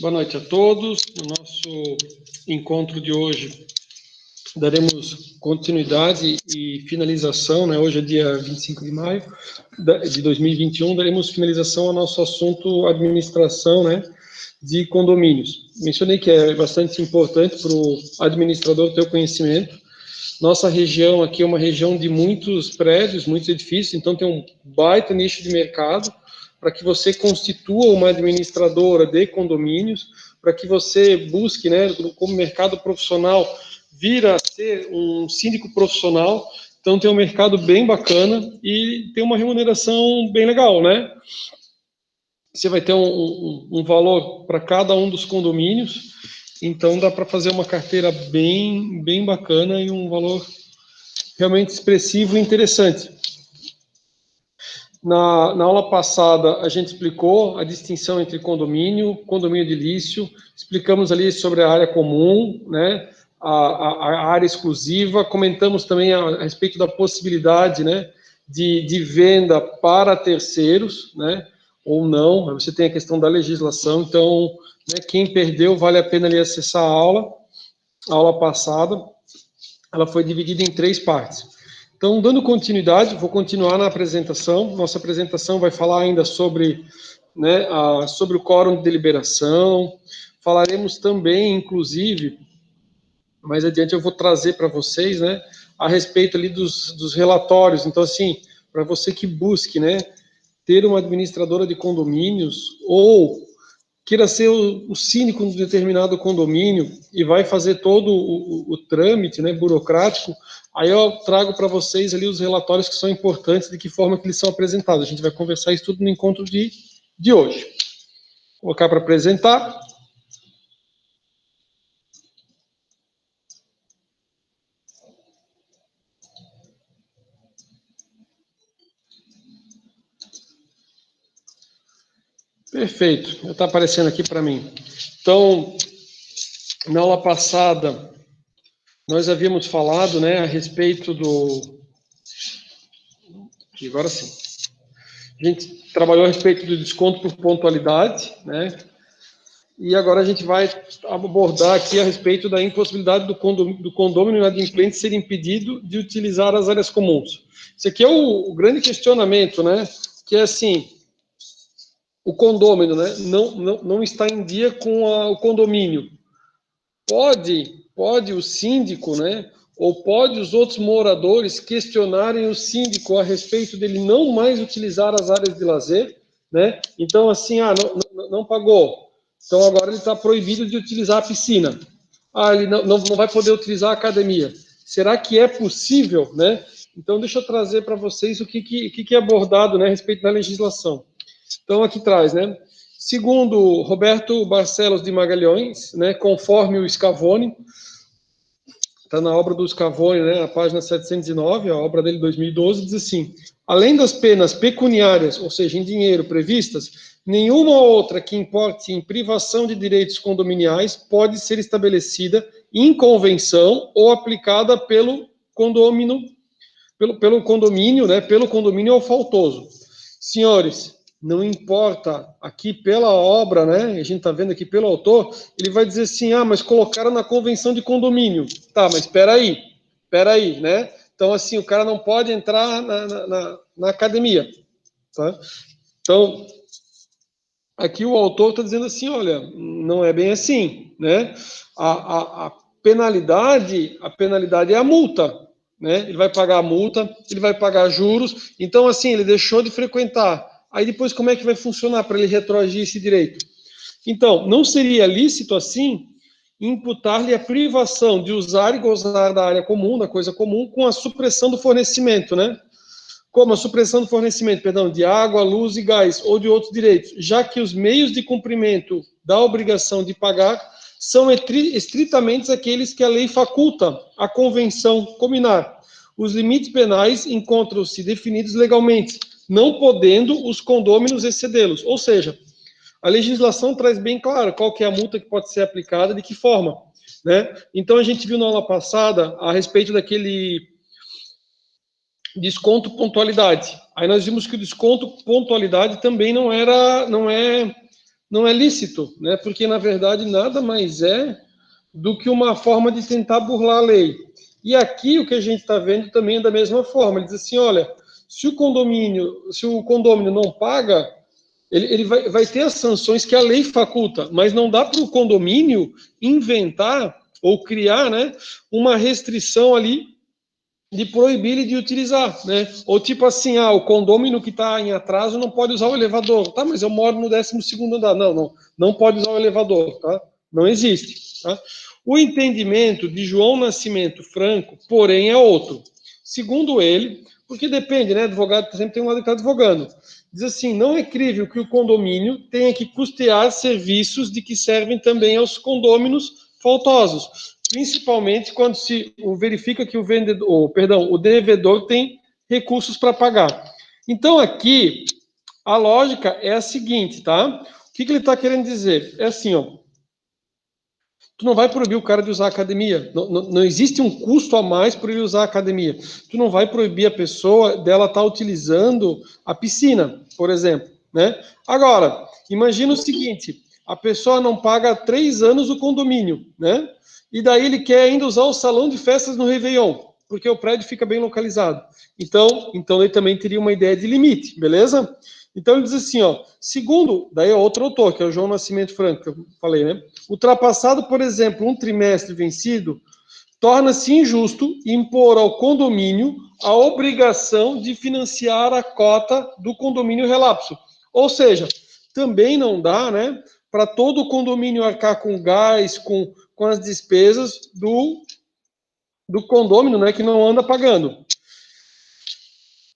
Boa noite a todos. No nosso encontro de hoje, daremos continuidade e finalização, né? Hoje é dia 25 de maio de 2021, daremos finalização ao nosso assunto administração, né, de condomínios. Mencionei que é bastante importante para o administrador ter o conhecimento. Nossa região aqui é uma região de muitos prédios, muitos edifícios, então tem um baita nicho de mercado para que você constitua uma administradora de condomínios, para que você busque, né, como mercado profissional, vir a ser um síndico profissional. Então tem um mercado bem bacana e tem uma remuneração bem legal, né? Você vai ter um valor para cada um dos condomínios, então dá para fazer uma carteira bem bacana e um valor realmente expressivo e interessante. Na aula passada, a gente explicou a distinção entre condomínio edilício, explicamos ali sobre a área comum, né, a área exclusiva, comentamos também a respeito da possibilidade, né, de venda para terceiros, né, ou não. Você tem a questão da legislação, então, né, quem perdeu, vale a pena ali acessar a aula passada. Ela foi dividida em 3 partes. Então, dando continuidade, vou continuar na apresentação. Nossa apresentação vai falar ainda sobre, né, sobre o quórum de deliberação. Falaremos também, inclusive, mais adiante eu vou trazer para vocês, né, a respeito ali dos relatórios. Então, assim, para você que busque, né, ter uma administradora de condomínios ou queira ser o síndico de um determinado condomínio e vai fazer todo o trâmite, né, burocrático, aí eu trago para vocês ali os relatórios que são importantes, de que forma que eles são apresentados. A gente vai conversar isso tudo no encontro de hoje. Vou colocar para apresentar. Perfeito, já está aparecendo aqui para mim. Então, na aula passada, nós havíamos falado, né, a respeito do... Agora sim. A gente trabalhou a respeito do desconto por pontualidade, né? E agora a gente vai abordar aqui a respeito da impossibilidade do condômino inadimplente ser impedido de utilizar as áreas comuns. Isso aqui é o grande questionamento, né? Que é assim, o condômino, né, não está em dia com o condomínio. Pode o síndico, né, ou pode os outros moradores questionarem o síndico a respeito dele não mais utilizar as áreas de lazer, né? Então, assim, não pagou. Então, agora ele está proibido de utilizar a piscina. Ele não vai poder utilizar a academia. Será que é possível, né? Então, deixa eu trazer para vocês o que é abordado, né, a respeito da legislação. Então, aqui traz, né? Segundo Roberto Barcelos de Magalhães, né, conforme o Scavone, está na obra do Scavone, né, na página 709, a obra dele de 2012, diz assim: além das penas pecuniárias, ou seja, em dinheiro, previstas, nenhuma outra que importe em privação de direitos condominiais pode ser estabelecida em convenção ou aplicada pelo condomínio, pelo condomínio, né, pelo condomínio ao faltoso. Senhores, não importa, aqui pela obra, né, a gente está vendo aqui pelo autor, ele vai dizer assim, mas colocaram na convenção de condomínio. Tá, mas espera aí, né? Então, assim, o cara não pode entrar na academia, tá? Então, aqui o autor está dizendo assim, olha, não é bem assim, né? A penalidade é a multa, né? Ele vai pagar a multa, ele vai pagar juros, então, assim, ele deixou de frequentar. Aí depois como é que vai funcionar para ele retroagir esse direito? Então, não seria lícito, assim, imputar-lhe a privação de usar e gozar da área comum, da coisa comum, com a supressão do fornecimento, né? Como a supressão do fornecimento, de água, luz e gás, ou de outros direitos, já que os meios de cumprimento da obrigação de pagar são estritamente aqueles que a lei faculta a convenção combinar. Os limites penais encontram-se definidos legalmente, não podendo os condôminos excedê-los. Ou seja, a legislação traz bem claro qual que é a multa que pode ser aplicada, de que forma, né? Então, a gente viu na aula passada a respeito daquele desconto pontualidade. Aí nós vimos que o desconto pontualidade também não é não é lícito, né? Porque, na verdade, nada mais é do que uma forma de tentar burlar a lei. E aqui o que a gente está vendo também é da mesma forma. Ele diz assim, olha, se o condômino não paga, ele vai ter as sanções que a lei faculta, mas não dá para o condomínio inventar ou criar, né, uma restrição ali de proibir ele de utilizar, né? Ou tipo assim, o condômino que está em atraso não pode usar o elevador. Tá, mas eu moro no 12º andar. Não pode usar o elevador, tá? Não existe, tá? O entendimento de João Nascimento Franco, porém, é outro. Segundo ele, porque depende, né? Advogado sempre tem um lado que está advogando. Diz assim, não é crível que o condomínio tenha que custear serviços de que servem também aos condôminos faltosos, principalmente quando se verifica que o devedor tem recursos para pagar. Então, aqui, a lógica é a seguinte, tá? O que ele está querendo dizer? É assim, ó. Tu não vai proibir o cara de usar a academia. Não existe um custo a mais por ele usar a academia. Tu não vai proibir a pessoa dela estar utilizando a piscina, por exemplo, né? Agora, imagina o seguinte, a pessoa não paga há 3 anos o condomínio, né? E daí ele quer ainda usar o salão de festas no Réveillon, porque o prédio fica bem localizado. Então ele também teria uma ideia de limite, beleza? Então ele diz assim, ó, segundo, daí é outro autor, que é o João Nascimento Franco, que eu falei, né? Ultrapassado, por exemplo, um trimestre vencido, torna-se injusto impor ao condomínio a obrigação de financiar a cota do condomínio relapso. Ou seja, também não dá, né, para todo o condomínio arcar com gás, com as despesas do condômino, né, que não anda pagando.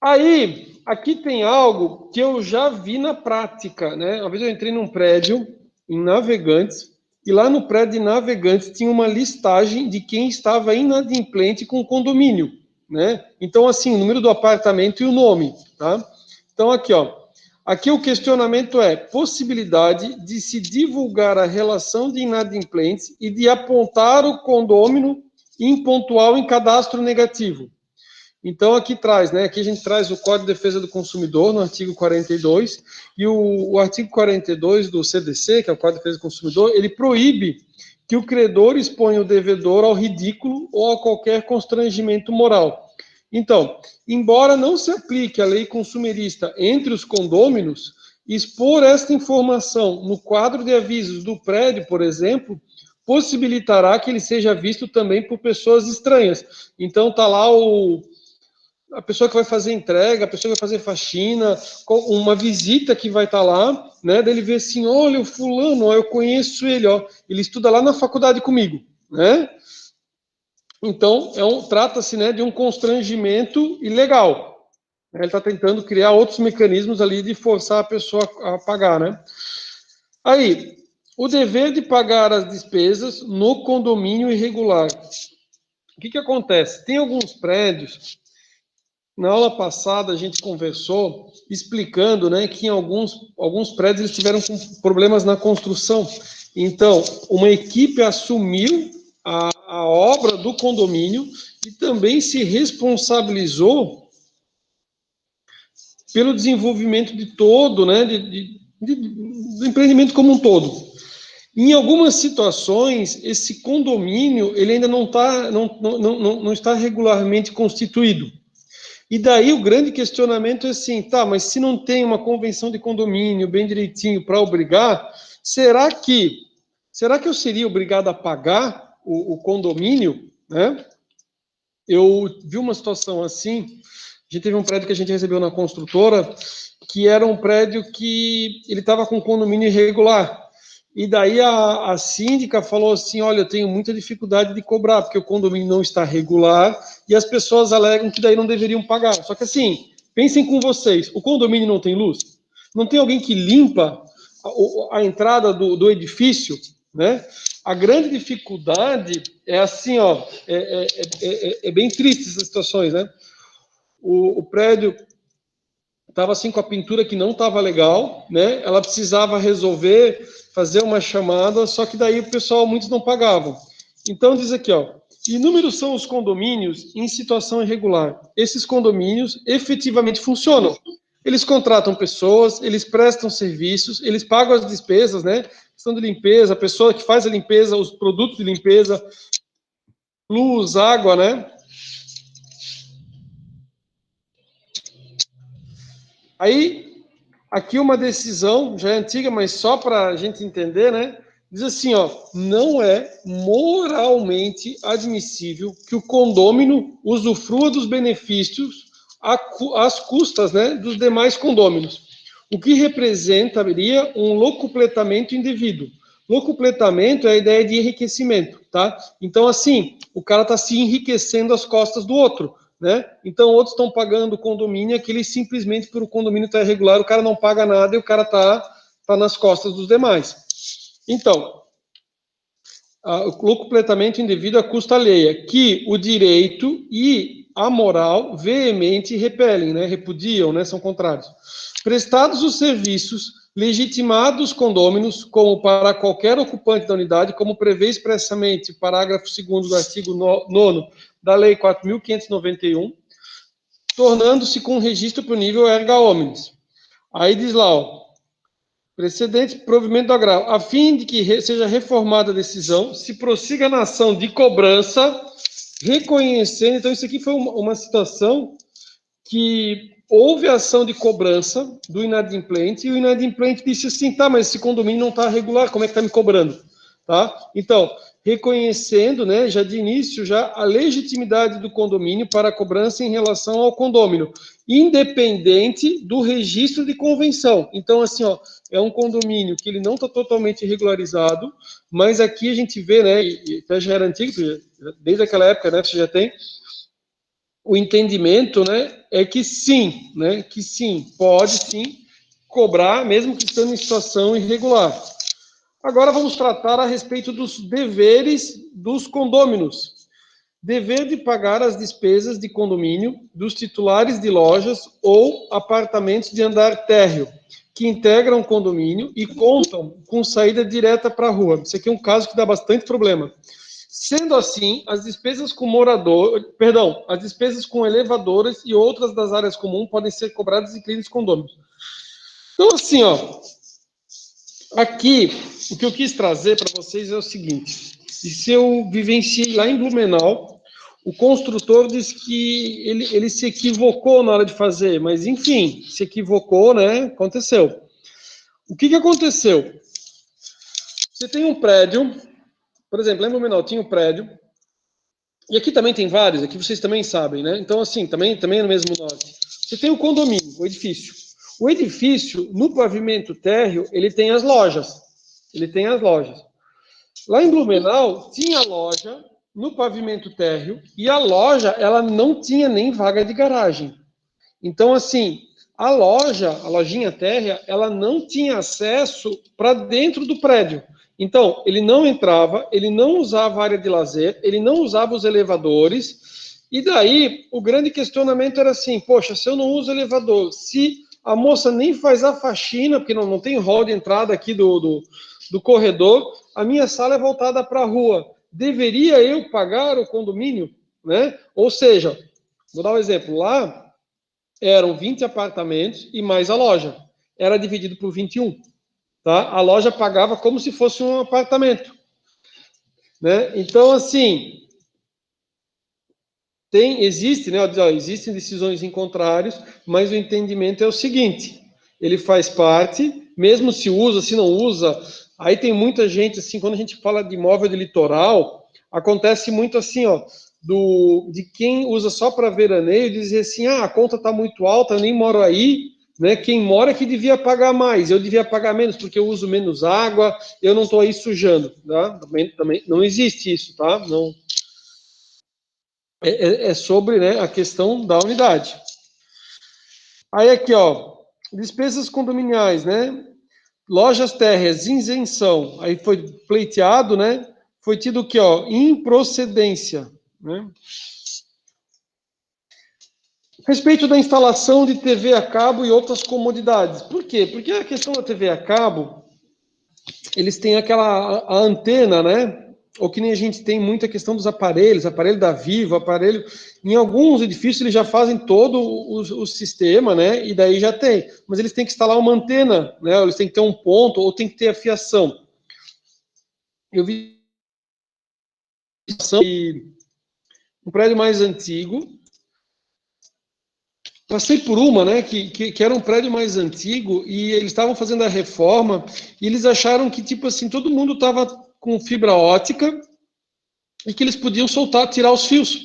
Aí, aqui tem algo que eu já vi na prática, né? Uma vez eu entrei num prédio em Navegantes, e lá no prédio de Navegantes tinha uma listagem de quem estava inadimplente com o condomínio, né? Então, assim, o número do apartamento e o nome, tá? Então, aqui, ó. Aqui o questionamento é possibilidade de se divulgar a relação de inadimplentes e de apontar o condômino impontual em cadastro negativo. Então, aqui traz, né? Aqui a gente traz o Código de Defesa do Consumidor, no artigo 42, e o artigo 42 do CDC, que é o Código de Defesa do Consumidor, ele proíbe que o credor exponha o devedor ao ridículo ou a qualquer constrangimento moral. Então, embora não se aplique a lei consumerista entre os condôminos, expor esta informação no quadro de avisos do prédio, por exemplo, possibilitará que ele seja visto também por pessoas estranhas. Então, tá lá a pessoa que vai fazer entrega, a pessoa que vai fazer faxina, uma visita que vai estar lá, né? Daí ele vê assim, olha, o fulano, ó, eu conheço ele, ó, ele estuda lá na faculdade comigo, né? Então, trata-se, né, de um constrangimento ilegal. Ele está tentando criar outros mecanismos ali de forçar a pessoa a pagar, né? Aí, o dever de pagar as despesas no condomínio irregular. O que acontece? Tem alguns prédios. Na aula passada a gente conversou explicando, né, que em alguns prédios eles tiveram problemas na construção. Então, uma equipe assumiu a obra do condomínio e também se responsabilizou pelo desenvolvimento de todo, né, do empreendimento como um todo. Em algumas situações, esse condomínio ele ainda não está regularmente constituído. E daí o grande questionamento é assim, tá, mas se não tem uma convenção de condomínio bem direitinho para obrigar, será que eu seria obrigado a pagar o condomínio, né? Eu vi uma situação assim, a gente teve um prédio que a gente recebeu na construtora, que era um prédio que ele estava com condomínio irregular. E daí a síndica falou assim, olha, eu tenho muita dificuldade de cobrar, porque o condomínio não está regular, e as pessoas alegam que daí não deveriam pagar. Só que assim, pensem com vocês, o condomínio não tem luz? Não tem alguém que limpa a entrada do edifício, né? A grande dificuldade é assim, ó, é bem triste essas situações, né? O prédio estava assim com a pintura que não estava legal, né? Ela precisava resolver, fazer uma chamada, só que daí o pessoal, muitos não pagavam. Então diz aqui, ó, inúmeros são os condomínios em situação irregular. Esses condomínios efetivamente funcionam, Eles contratam pessoas, eles prestam serviços, eles pagam as despesas, né? Questão de limpeza, a pessoa que faz a limpeza, os produtos de limpeza, luz, água, né? Aí, aqui uma decisão, já é antiga, mas só para a gente entender, né? Diz assim, ó, não é moralmente admissível que o condômino usufrua dos benefícios às custas, né, dos demais condôminos, o que representaria um locupletamento indevido. Locupletamento é a ideia de enriquecimento, tá? Então, assim, o cara está se enriquecendo às costas do outro, né? Então, outros estão pagando o condomínio, aquele simplesmente por o condomínio estar irregular, o cara não paga nada e o cara tá nas costas dos demais. Então, o locupletamento indevido à custa alheia, que o direito e a moral veemente repelem, né, repudiam, né, são contrários. Prestados os serviços, legitimados condôminos, como para qualquer ocupante da unidade, como prevê expressamente o parágrafo 2º do artigo 9º da Lei 4.591, tornando-se com registro para o nível erga omnes. Aí diz lá, ó, precedente provimento do agravo, a fim de que seja reformada a decisão, se prossiga na ação de cobrança, reconhecendo. Então, isso aqui foi uma situação que houve ação de cobrança do inadimplente, e o inadimplente disse assim, tá, mas esse condomínio não está regular, como é que está me cobrando? Tá? Então, reconhecendo, né, já de início, já a legitimidade do condomínio para a cobrança em relação ao condômino, independente do registro de convenção. Então, assim, ó, é um condomínio que ele não está totalmente regularizado, mas aqui a gente vê, né, e até já era antigo, desde aquela época, né, você já tem o entendimento, né, é que sim, pode sim cobrar, mesmo que estando em situação irregular. Agora vamos tratar a respeito dos deveres dos condôminos. Dever de pagar as despesas de condomínio dos titulares de lojas ou apartamentos de andar térreo, que integram o condomínio e contam com saída direta para a rua. Isso aqui é um caso que dá bastante problema. Sendo assim, as despesas com as despesas com elevadoras e outras das áreas comuns podem ser cobradas em clientes condôminos. Então, assim, ó, aqui, o que eu quis trazer para vocês é o seguinte, se eu vivenciei lá em Blumenau, o construtor disse que ele se equivocou na hora de fazer, mas enfim, se equivocou, né, aconteceu. O que aconteceu? Você tem um prédio, por exemplo, lá em Blumenau tinha um prédio, e aqui também tem vários, aqui vocês também sabem, né? Então, assim, também é no mesmo norte. Você tem o condomínio, o edifício. O edifício, no pavimento térreo, ele tem as lojas. Lá em Blumenau, tinha loja no pavimento térreo, e a loja, ela não tinha nem vaga de garagem. Então, assim, a lojinha térrea, ela não tinha acesso para dentro do prédio. Então, ele não entrava, ele não usava a área de lazer, ele não usava os elevadores, e daí o grande questionamento era assim, poxa, se eu não uso elevador, se a moça nem faz a faxina, porque não tem hall de entrada aqui do corredor, a minha sala é voltada para a rua, deveria eu pagar o condomínio? Né? Ou seja, vou dar um exemplo, lá eram 20 apartamentos e mais a loja, era dividido por 21. Tá? A loja pagava como se fosse um apartamento, né? Então, assim, existem decisões em contrários, mas o entendimento é o seguinte: ele faz parte, mesmo se usa, se não usa. Aí tem muita gente assim, quando a gente fala de imóvel de litoral, acontece muito assim, ó, de quem usa só para veraneio, dizer assim, a conta está muito alta, eu nem moro aí. Né? Quem mora é que devia pagar mais, eu devia pagar menos porque eu uso menos água, eu não estou aí sujando, tá? Também não existe isso, tá? Não é sobre, né, a questão da unidade. Aí aqui, ó, despesas condominiais, né? Lojas térreas, isenção. Aí foi pleiteado, né? Foi tido aqui, ó, improcedência, né? Respeito da instalação de TV a cabo e outras comodidades. Por quê? Porque a questão da TV a cabo, eles têm a antena, né? ou que nem a gente tem muita questão dos aparelhos, aparelho da Vivo, aparelho... Em alguns edifícios eles já fazem todo o sistema, né? E daí já tem. Mas eles têm que instalar uma antena, né? Eles têm que ter um ponto, ou tem que ter a fiação. Eu vi um prédio mais antigo. Passei por uma, né, que era um prédio mais antigo e eles estavam fazendo a reforma e eles acharam que, tipo assim, todo mundo estava com fibra ótica e que eles podiam soltar, tirar os fios.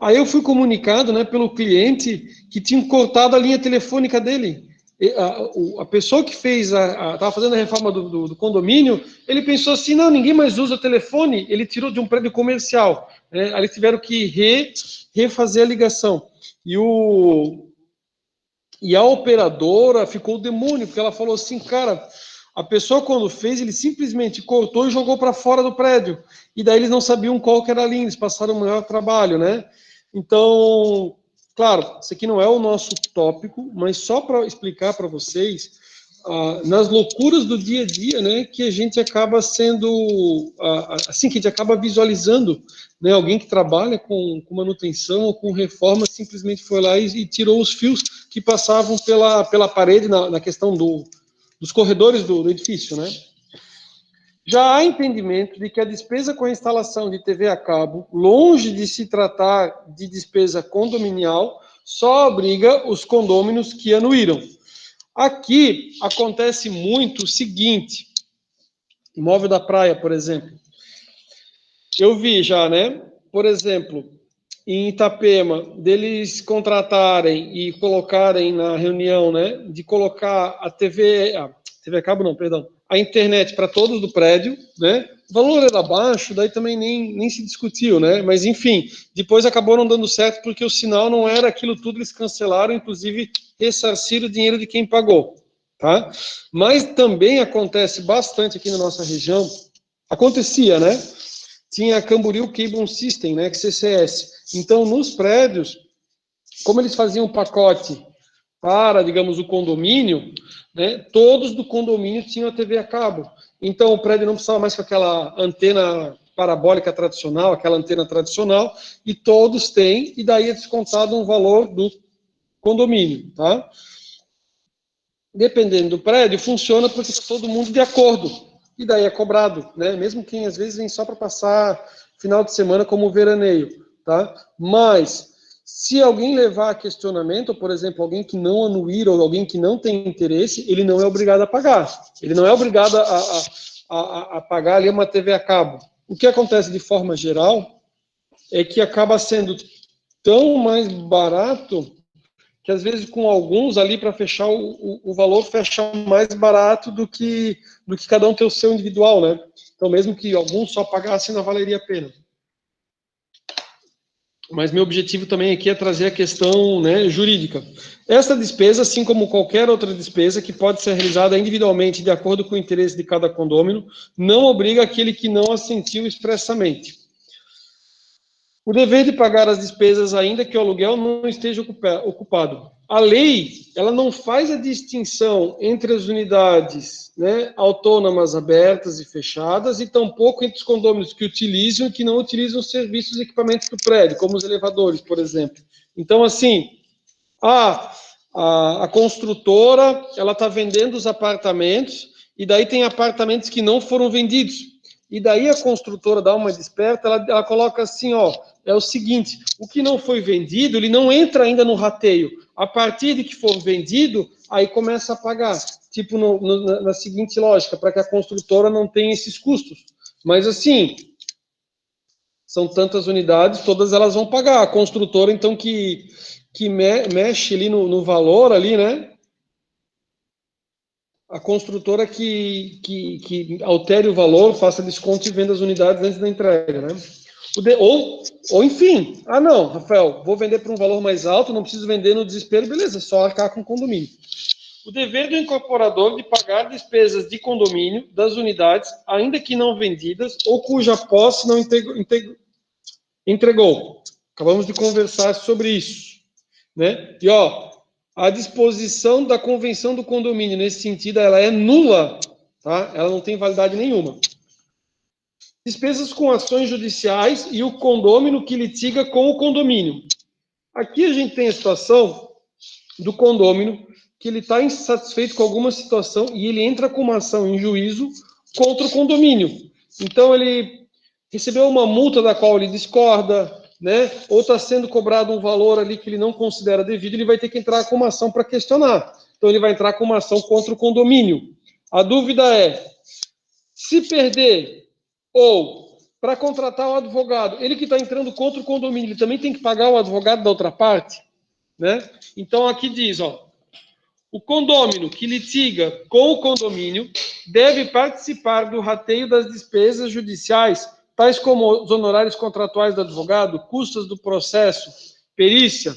Aí eu fui comunicado, né, pelo cliente que tinham cortado a linha telefônica dele. A pessoa que fez, estava fazendo a reforma do condomínio, ele pensou assim, não, ninguém mais usa o telefone, ele tirou de um prédio comercial. Né? Aí eles tiveram que refazer a ligação. E a operadora ficou o demônio, porque ela falou assim, cara, a pessoa quando fez, ele simplesmente cortou e jogou para fora do prédio. E daí eles não sabiam qual que era a linha, eles passaram o maior trabalho, né? Então, claro, isso aqui não é o nosso tópico, mas só para explicar para vocês, nas loucuras do dia a dia, né, que a gente acaba sendo, assim, que a gente acaba visualizando, né, alguém que trabalha com manutenção ou com reforma simplesmente foi lá e tirou os fios que passavam pela parede na questão dos corredores do edifício, né? Já há entendimento de que a despesa com a instalação de TV a cabo, longe de se tratar de despesa condominial, só obriga os condôminos que anuíram. Aqui acontece muito o seguinte, imóvel da praia, por exemplo. Eu vi já, né? Por exemplo, em Itapema, deles contratarem e colocarem na reunião, né? De colocar a TV a cabo não, perdão, a internet para todos do prédio, né? O valor era baixo, daí também nem se discutiu, né? Mas enfim, depois acabou não dando certo porque o sinal não era aquilo tudo, eles cancelaram, inclusive ressarciram o dinheiro de quem pagou, tá? Mas também acontece bastante aqui na nossa região, acontecia, né? Tinha a Camboriú Cable System, né, que CCS. Então, nos prédios, como eles faziam um pacote para, digamos, o condomínio, né, todos do condomínio tinham a TV a cabo. Então, o prédio não precisava mais com aquela antena parabólica tradicional, aquela antena tradicional, e todos têm, e daí é descontado um valor do condomínio, tá? Dependendo do prédio, funciona porque está todo mundo de acordo. E daí é cobrado, né? Mesmo quem às vezes vem só para passar final de semana como veraneio, tá? Mas se alguém levar a questionamento, por exemplo, alguém que não anuir ou alguém que não tem interesse, ele não é obrigado a pagar. Ele não é obrigado a pagar ali uma TV a cabo. O que acontece de forma geral é que acaba sendo tão mais barato que às vezes com alguns ali para fechar o valor fecha mais barato do que cada um ter o seu individual, né? Então mesmo que alguns só pagassem não valeria a pena. Mas meu objetivo também aqui é trazer a questão, né, jurídica. Esta despesa, assim como qualquer outra despesa que pode ser realizada individualmente de acordo com o interesse de cada condômino, não obriga aquele que não assentiu expressamente. O dever de pagar as despesas, ainda que o aluguel não esteja ocupado. A lei, ela não faz a distinção entre as unidades, né, autônomas abertas e fechadas, e tampouco entre os condôminos que utilizam e que não utilizam os serviços e equipamentos do prédio, como os elevadores, por exemplo. Então, assim, a construtora, ela está vendendo os apartamentos, e daí tem apartamentos que não foram vendidos. E daí a construtora dá uma desperta, ela coloca assim, ó, é o seguinte, o que não foi vendido, ele não entra ainda no rateio. A partir de que for vendido, aí começa a pagar. Tipo, na seguinte lógica, para que a construtora não tenha esses custos. Mas assim, são tantas unidades, todas elas vão pagar. A construtora, então, que mexe ali no valor ali, né? A construtora que altere o valor, faça desconto e venda as unidades antes da entrega, né? Ou enfim, não, Rafael, vou vender por um valor mais alto, não preciso vender no desespero, beleza, só arcar com o condomínio. O dever do incorporador de pagar despesas de condomínio das unidades, ainda que não vendidas, ou cuja posse não entregou. Acabamos de conversar sobre isso, né? E ó, a disposição da convenção do condomínio nesse sentido, ela é nula, tá? Ela não tem validade nenhuma. Despesas com ações judiciais e o condômino que litiga com o condomínio. Aqui a gente tem a situação do condômino que ele está insatisfeito com alguma situação e ele entra com uma ação em juízo contra o condomínio. Então, ele recebeu uma multa da qual ele discorda, né? Ou está sendo cobrado um valor ali que ele não considera devido, ele vai ter que entrar com uma ação para questionar. Então, ele vai entrar com uma ação contra o condomínio. A dúvida é, se perder ou para contratar o advogado, ele que está entrando contra o condomínio, ele também tem que pagar o advogado da outra parte, né? Então, aqui diz, ó, o condômino que litiga com o condomínio deve participar do rateio das despesas judiciais, tais como os honorários contratuais do advogado, custas do processo, perícia.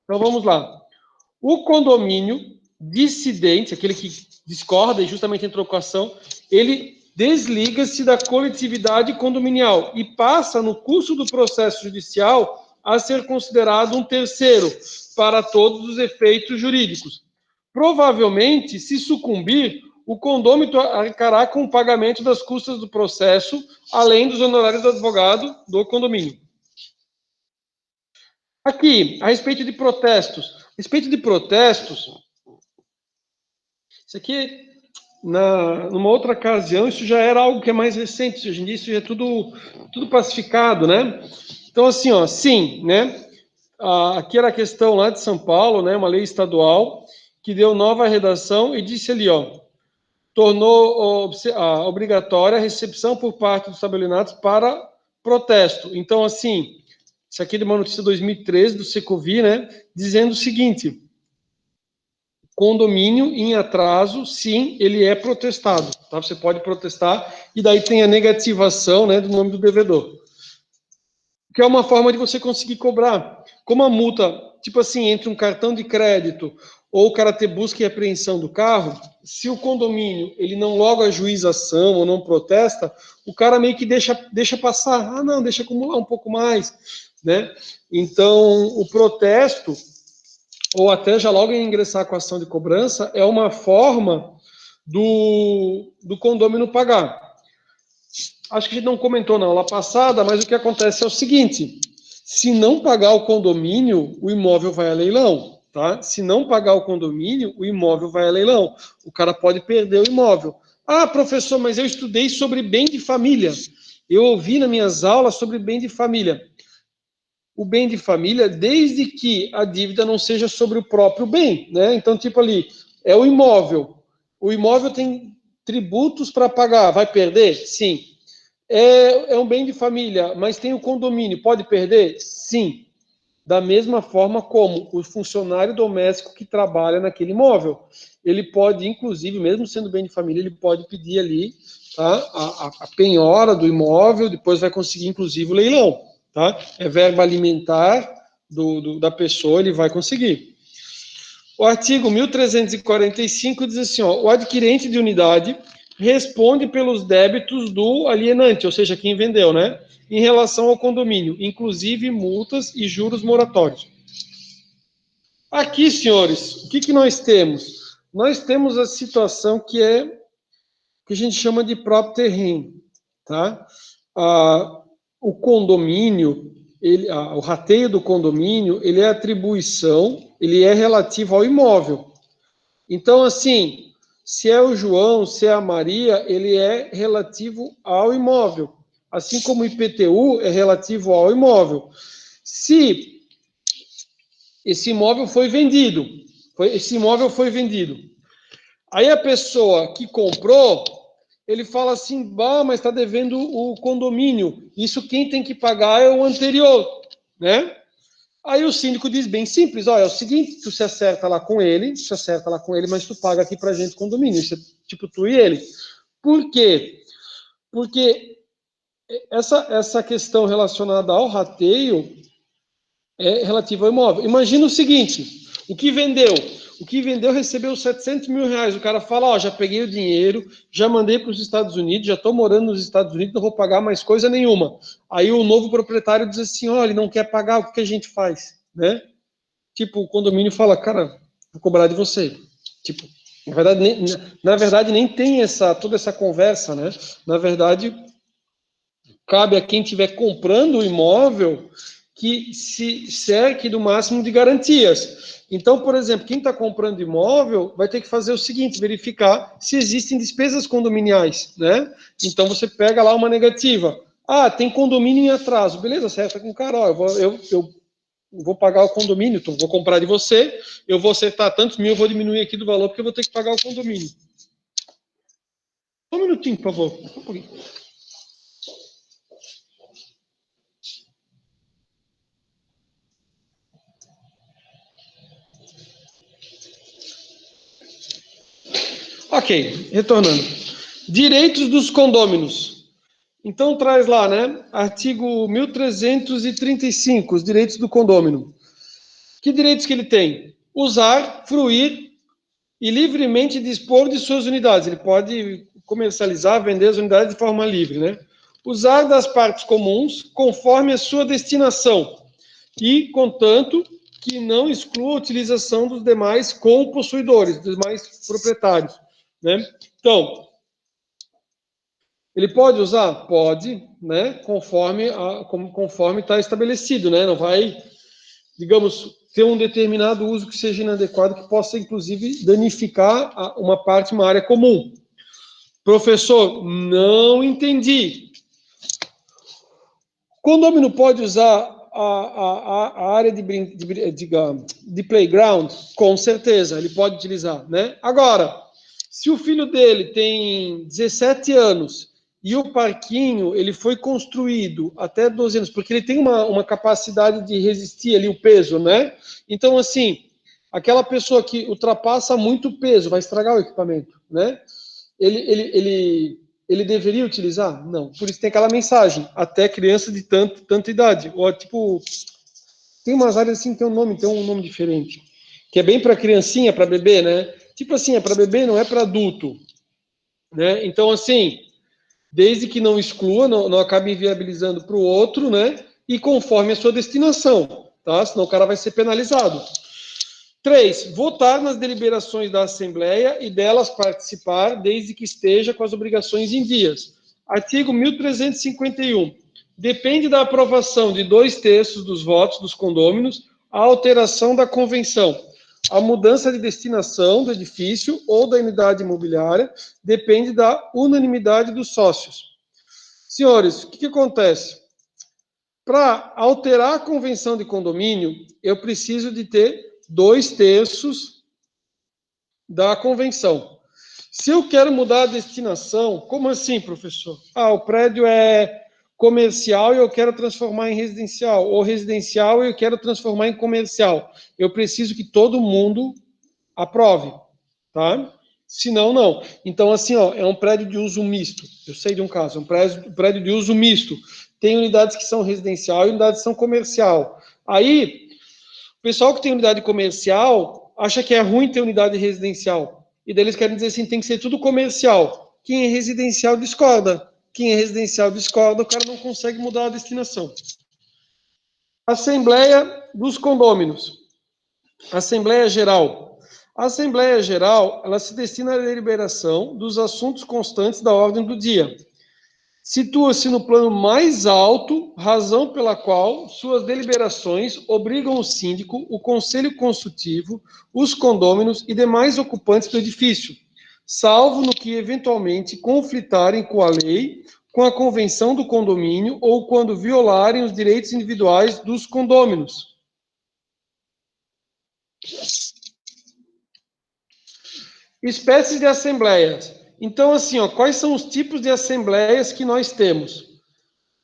Então, vamos lá. O condomínio dissidente, aquele que discorda e justamente entrou com a ação, ele desliga-se da coletividade condominial e passa, no curso do processo judicial, a ser considerado um terceiro para todos os efeitos jurídicos. Provavelmente, se sucumbir, o condômino arcará com o pagamento das custas do processo, além dos honorários do advogado do condomínio. Aqui, a respeito de protestos. A respeito de protestos, isso aqui, numa outra ocasião, isso já era algo que é mais recente. Hoje em dia, isso já é tudo pacificado, né? Então, assim, ó, sim, né? Aqui era a questão lá de São Paulo, né? Uma lei estadual que deu nova redação e disse ali, ó, tornou obrigatória a recepção por parte dos estabelinados para protesto. Então, assim, isso aqui é de uma notícia de 2013 do Secovi, né, dizendo o seguinte: condomínio em atraso, sim, ele é protestado, tá? Você pode protestar e daí tem a negativação, né, do nome do devedor, que é uma forma de você conseguir cobrar. Como a multa, tipo assim, entre um cartão de crédito ou o cara ter busca e apreensão do carro, se o condomínio ele não loga a juização ou não protesta, o cara meio que deixa passar. Ah, não, deixa acumular um pouco mais, né? Então, o protesto, ou até já logo ingressar com a ação de cobrança, é uma forma do condômino pagar. Acho que a gente não comentou na aula passada, mas o que acontece é o seguinte: se não pagar o condomínio, o imóvel vai a leilão, tá? Se não pagar o condomínio, o imóvel vai a leilão. O cara pode perder o imóvel. Ah, professor, mas eu estudei sobre bem de família. Eu ouvi nas minhas aulas sobre bem de família. O bem de família, desde que a dívida não seja sobre o próprio bem, né? Então, tipo ali, é o imóvel. O imóvel tem tributos para pagar. Vai perder? Sim. É um bem de família, mas tem o condomínio, pode perder? Sim. Da mesma forma como o funcionário doméstico que trabalha naquele imóvel. Ele pode, inclusive, mesmo sendo bem de família, ele pode pedir ali, tá, a penhora do imóvel, depois vai conseguir, inclusive, o leilão. Tá? É verba alimentar da pessoa, ele vai conseguir. O artigo 1345 diz assim, ó, o adquirente de unidade responde pelos débitos do alienante, ou seja, quem vendeu, né? Em relação ao condomínio, inclusive multas e juros moratórios. Aqui, senhores, o que nós temos? Nós temos a situação que a gente chama de próprio terreno, tá? O condomínio, o rateio do condomínio, ele é atribuição, ele é relativo ao imóvel. Então, assim, se é o João, se é a Maria, ele é relativo ao imóvel. Assim como o IPTU é relativo ao imóvel. Se esse imóvel foi vendido, aí a pessoa que comprou, ele fala assim, bah, mas está devendo o condomínio. Isso quem tem que pagar é o anterior, né? Aí o síndico diz bem simples, olha, é o seguinte, tu se acerta lá com ele, mas tu paga aqui pra gente o condomínio, isso é tipo tu e ele. Por quê? Porque essa questão relacionada ao rateio é relativa ao imóvel. Imagina o seguinte, o que vendeu recebeu 700 mil reais, o cara fala, ó, já peguei o dinheiro, já mandei para os Estados Unidos, já estou morando nos Estados Unidos, não vou pagar mais coisa nenhuma. Aí o novo proprietário diz assim, ó, ele não quer pagar, o que a gente faz, né? Tipo, o condomínio fala, cara, vou cobrar de você. Tipo, na verdade nem tem toda essa conversa, né? Na verdade, cabe a quem estiver comprando o imóvel que se cerque do máximo de garantias. Então, por exemplo, quem está comprando imóvel vai ter que fazer o seguinte, verificar se existem despesas condominiais, né? Então, você pega lá uma negativa. Ah, tem condomínio em atraso. Beleza, acerta com o cara, ó, eu vou pagar o condomínio, então vou comprar de você, eu vou acertar tantos mil, eu vou diminuir aqui do valor, porque eu vou ter que pagar o condomínio. Só um minutinho, por favor. Um pouquinho. Ok, retornando. Direitos dos condôminos. Então, traz lá, né? Artigo 1335, os direitos do condômino. Que direitos que ele tem? Usar, fruir e livremente dispor de suas unidades. Ele pode comercializar, vender as unidades de forma livre, né? Usar das partes comuns conforme a sua destinação e, contanto, que não exclua a utilização dos demais compossuidores, dos demais proprietários, né? Então, ele pode usar? Pode, né? Conforme está estabelecido, né? Não vai, digamos, ter um determinado uso que seja inadequado, que possa, inclusive, danificar uma parte, uma área comum. Professor, não entendi. Condomínio pode usar a área de playground? Com certeza, ele pode utilizar, né? Agora, se o filho dele tem 17 anos e o parquinho ele foi construído até 12 anos, porque ele tem uma capacidade de resistir ali o peso, né? Então, assim, aquela pessoa que ultrapassa muito peso vai estragar o equipamento, né? Ele deveria utilizar? Não. Por isso tem aquela mensagem, até criança de tanta idade. Ou tipo, tem umas áreas assim que tem um nome diferente, que é bem para criancinha, para bebê, né? Tipo assim, é para bebê, não é para adulto, né? Então, assim, desde que não exclua, não acabe inviabilizando para o outro, né? E conforme a sua destinação, tá? Senão o cara vai ser penalizado. 3. Votar nas deliberações da Assembleia e delas participar, desde que esteja com as obrigações em dias. Artigo 1351. Depende da aprovação de 2/3 dos votos dos condôminos a alteração da convenção. A mudança de destinação do edifício ou da unidade imobiliária depende da unanimidade dos sócios. Senhores, o que acontece? Para alterar a convenção de condomínio, eu preciso de ter 2/3 da convenção. Se eu quero mudar a destinação, como assim, professor? Ah, o prédio é comercial e eu quero transformar em residencial, ou residencial e eu quero transformar em comercial. Eu preciso que todo mundo aprove, tá? Senão, não. Então, assim, ó, é um prédio de uso misto. Eu sei de um caso, é um prédio de uso misto. Tem unidades que são residencial e unidades que são comercial. Aí, o pessoal que tem unidade comercial acha que é ruim ter unidade residencial. E daí eles querem dizer assim, tem que ser tudo comercial. Quem é residencial discorda. Quem é residencial discorda, o cara não consegue mudar a destinação. Assembleia dos condôminos. Assembleia Geral. A Assembleia Geral, ela se destina à deliberação dos assuntos constantes da ordem do dia. Situa-se no plano mais alto, razão pela qual suas deliberações obrigam o síndico, o conselho consultivo, os condôminos e demais ocupantes do edifício, salvo no que eventualmente conflitarem com a lei, com a convenção do condomínio ou quando violarem os direitos individuais dos condôminos. Espécies de assembleias. Então, assim, ó, quais são os tipos de assembleias que nós temos?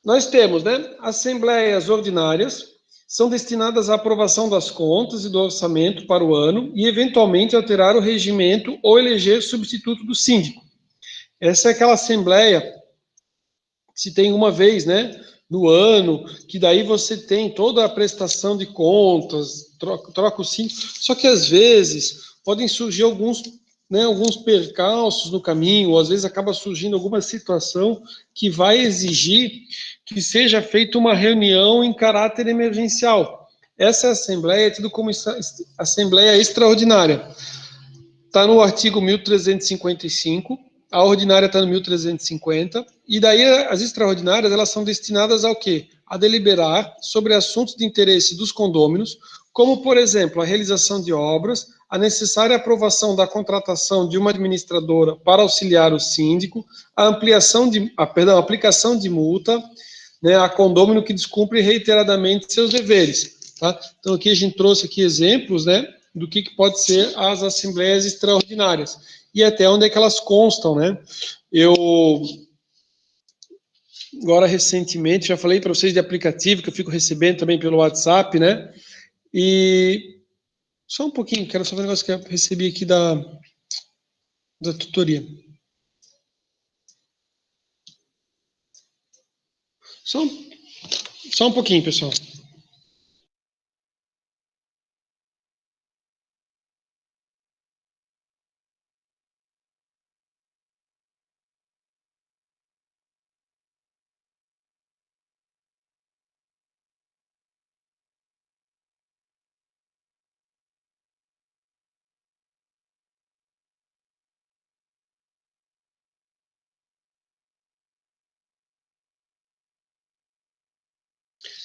Nós temos, né, assembleias ordinárias, são destinadas à aprovação das contas e do orçamento para o ano e, eventualmente, alterar o regimento ou eleger substituto do síndico. Essa é aquela assembleia que se tem uma vez, né, no ano, que daí você tem toda a prestação de contas, troca o síndico, só que às vezes podem surgir alguns percalços no caminho, ou às vezes acaba surgindo alguma situação que vai exigir que seja feita uma reunião em caráter emergencial. Essa assembleia é tida como assembleia extraordinária. Está no artigo 1355, a ordinária está no 1350, e daí as extraordinárias, elas são destinadas ao quê? A deliberar sobre assuntos de interesse dos condôminos, como, por exemplo, a realização de obras, a necessária aprovação da contratação de uma administradora para auxiliar o síndico, a aplicação de multa, né, a condômino que descumpre reiteradamente seus deveres. Tá? Então, aqui a gente trouxe aqui exemplos, né, do que pode ser as assembleias extraordinárias e até onde é que elas constam, né? Eu, agora recentemente, já falei para vocês de aplicativo que eu fico recebendo também pelo WhatsApp, né? E só um pouquinho, quero só ver um negócio que eu recebi aqui da tutoria. Só um pouquinho, pessoal.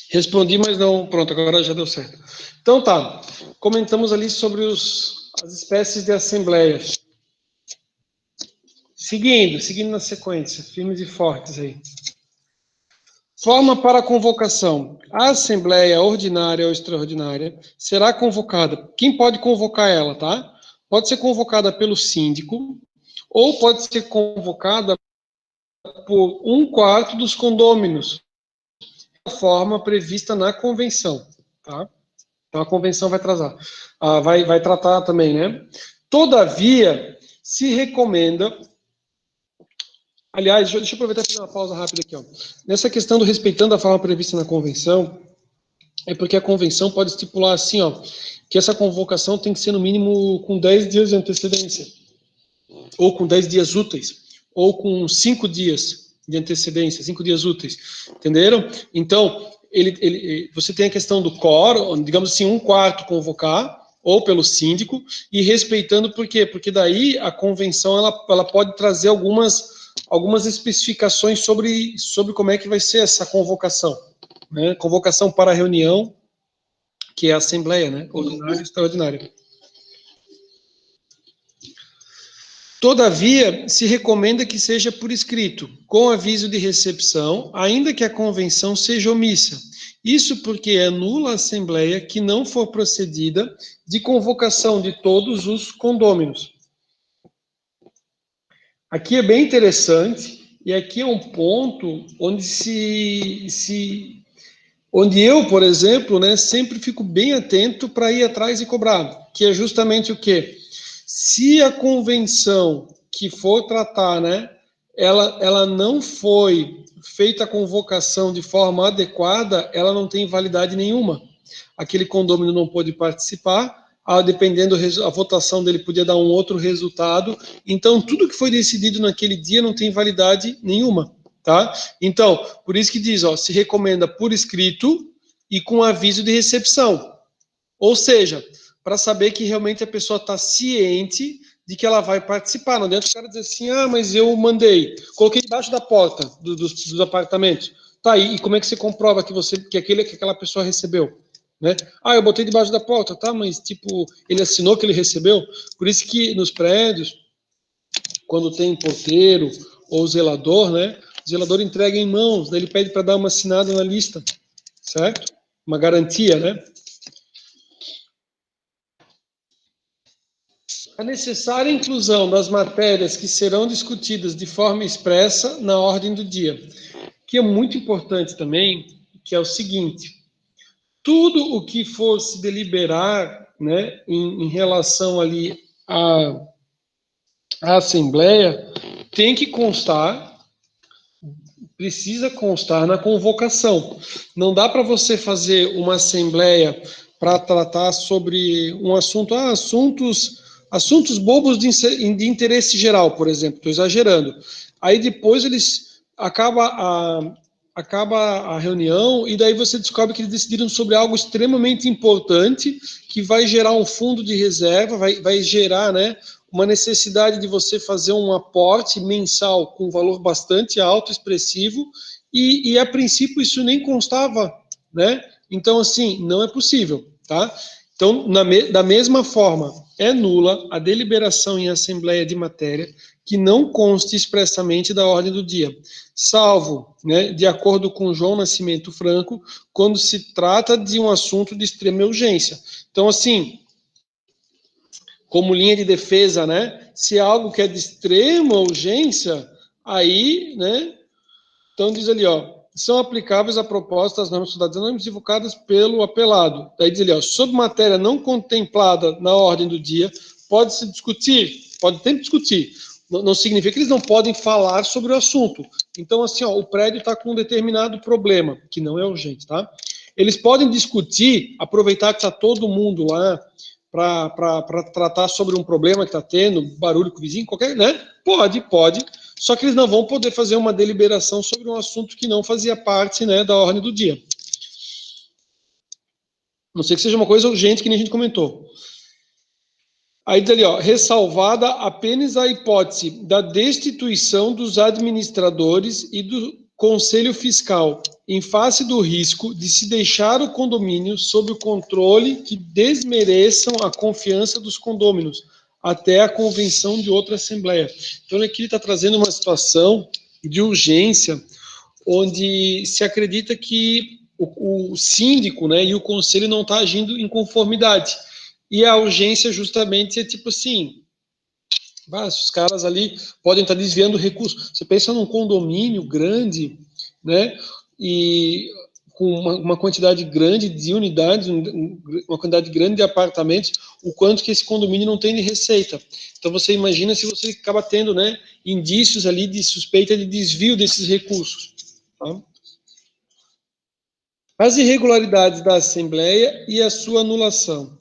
Respondi, mas não. Pronto, agora já deu certo. Então tá. Comentamos ali sobre as espécies de assembleias. Seguindo na sequência, firmes e fortes aí. Forma para a convocação. A assembleia ordinária ou extraordinária será convocada. Quem pode convocar ela, tá? Pode ser convocada pelo síndico ou pode ser convocada por 1/4 dos condôminos, da forma prevista na convenção, tá? Então a convenção vai vai tratar também, né? Todavia, se recomenda. Aliás, deixa eu aproveitar e fazer uma pausa rápida aqui, ó. Nessa questão do respeitando a forma prevista na convenção, é porque a convenção pode estipular assim, ó, que essa convocação tem que ser no mínimo com 10 dias de antecedência, ou com 10 dias úteis, ou com 5 dias de antecedência, 5 dias úteis, entenderam? Então, você tem a questão do quórum, digamos assim, 1/4 convocar, ou pelo síndico, e respeitando por quê? Porque daí a convenção ela pode trazer algumas especificações sobre como é que vai ser essa convocação, né? Convocação para a reunião, que é a assembleia, né? Ordinária e extraordinária. Todavia, se recomenda que seja por escrito, com aviso de recepção, ainda que a convenção seja omissa. Isso porque é nula a assembleia que não for procedida de convocação de todos os condôminos. Aqui é bem interessante, e aqui é um ponto onde onde eu, por exemplo, né, sempre fico bem atento para ir atrás e cobrar, que é justamente o quê? Se a convenção que for tratar, né, ela não foi feita a convocação de forma adequada, ela não tem validade nenhuma. Aquele condômino não pôde participar, dependendo a votação dele podia dar um outro resultado. Então, tudo que foi decidido naquele dia não tem validade nenhuma, tá? Então, por isso que diz, ó, se recomenda por escrito e com aviso de recepção. Ou seja, para saber que realmente a pessoa está ciente de que ela vai participar. Não adianta o cara dizer assim, mas eu mandei, coloquei debaixo da porta dos apartamentos. Tá aí, e como é que você comprova que aquela pessoa recebeu? Né? Eu botei debaixo da porta, tá? Mas, tipo, ele assinou que ele recebeu. Por isso que nos prédios, quando tem porteiro ou zelador, né? O zelador entrega em mãos, daí ele pede para dar uma assinada na lista, certo? Uma garantia, né? A necessária inclusão das matérias que serão discutidas de forma expressa na ordem do dia, que é muito importante também, que é o seguinte: tudo o que for se deliberar, né, em relação ali à Assembleia, tem que precisa constar na convocação. Não dá para você fazer uma Assembleia para tratar sobre um assunto, assuntos bobos de interesse geral, por exemplo, estou exagerando. Aí depois acaba a reunião e daí você descobre que eles decidiram sobre algo extremamente importante que vai gerar um fundo de reserva, vai gerar, né, uma necessidade de você fazer um aporte mensal com um valor bastante alto, expressivo, e a princípio isso nem constava, né? Então, assim, não é possível, tá? Então, da mesma forma, é nula a deliberação em assembleia de matéria que não conste expressamente da ordem do dia, salvo, né, de acordo com João Nascimento Franco, quando se trata de um assunto de extrema urgência. Então, assim, como linha de defesa, né, se é algo que é de extrema urgência, aí, né, então diz ali, ó, são aplicáveis a proposta das normas estudadas anônimas divulgadas pelo apelado. Daí diz ali, ó, sob matéria não contemplada na ordem do dia, pode-se discutir, pode sempre discutir, não significa que eles não podem falar sobre o assunto. Então, assim, ó, o prédio está com um determinado problema, que não é urgente, tá? Eles podem discutir, aproveitar que está todo mundo lá para tratar sobre um problema que está tendo, barulho com o vizinho, qualquer, né? Pode. Só que eles não vão poder fazer uma deliberação sobre um assunto que não fazia parte, né, da ordem do dia. Não sei que seja uma coisa urgente, que nem a gente comentou. Aí diz ali, ó, ressalvada apenas a hipótese da destituição dos administradores e do Conselho Fiscal, em face do risco de se deixar o condomínio sob o controle que desmereçam a confiança dos condôminos, até a convenção de outra assembleia. Então, aqui ele está trazendo uma situação de urgência, onde se acredita que o síndico, né, e o conselho não está agindo em conformidade. E a urgência justamente é tipo assim, os caras ali podem estar desviando recursos. Você pensa num condomínio grande, né, e com uma quantidade grande de unidades, uma quantidade grande de apartamentos, o quanto que esse condomínio não tem de receita. Então você imagina se você acaba tendo, né, indícios ali de suspeita de desvio desses recursos. Tá? As irregularidades da Assembleia e a sua anulação.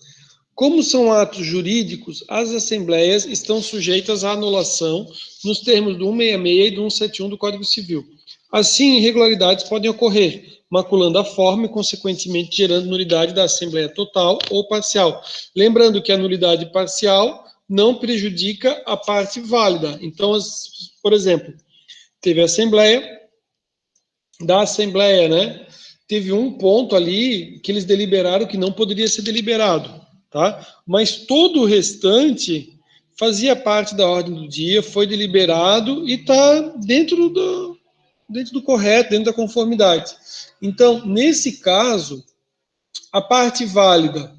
Como são atos jurídicos, as assembleias estão sujeitas à anulação nos termos do 166 e do 171 do Código Civil. Assim, irregularidades podem ocorrer, maculando a forma e, consequentemente, gerando nulidade da assembleia total ou parcial. Lembrando que a nulidade parcial não prejudica a parte válida. Então, por exemplo, teve a assembleia, né? Teve um ponto ali que eles deliberaram que não poderia ser deliberado. Tá? Mas todo o restante fazia parte da ordem do dia, foi deliberado e está dentro do correto, dentro da conformidade. Então, nesse caso, a parte válida,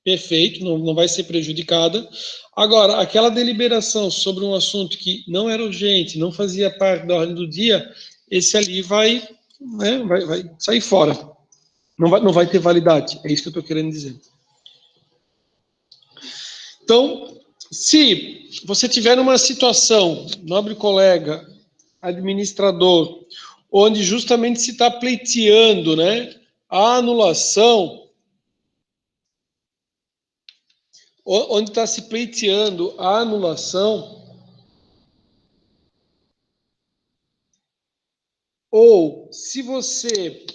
perfeito, não vai ser prejudicada. Agora, aquela deliberação sobre um assunto que não era urgente, não fazia parte da ordem do dia, esse ali vai sair fora. Não vai ter validade. É isso que eu estou querendo dizer. Então, se você tiver numa situação, nobre colega, administrador, onde justamente se está pleiteando, né, a anulação, onde está se pleiteando a anulação, ou se você,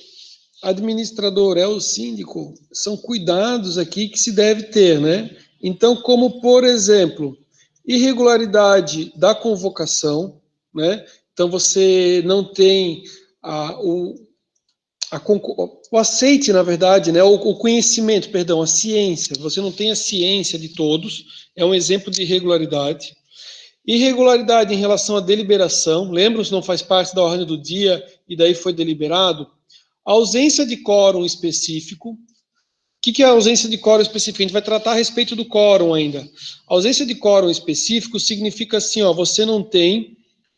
administrador, é o síndico, são cuidados aqui que se deve ter, né? Então, como, por exemplo, irregularidade da convocação, né? Então, você não tem o aceite, na verdade, né? O conhecimento, perdão, a ciência. Você não tem a ciência de todos, é um exemplo de irregularidade. Irregularidade em relação à deliberação, lembra-se, não faz parte da ordem do dia e daí foi deliberado. A ausência de quórum específico. O que é a ausência de quórum específico? A gente vai tratar a respeito do quórum ainda. A ausência de quórum específico significa assim, ó, você não tem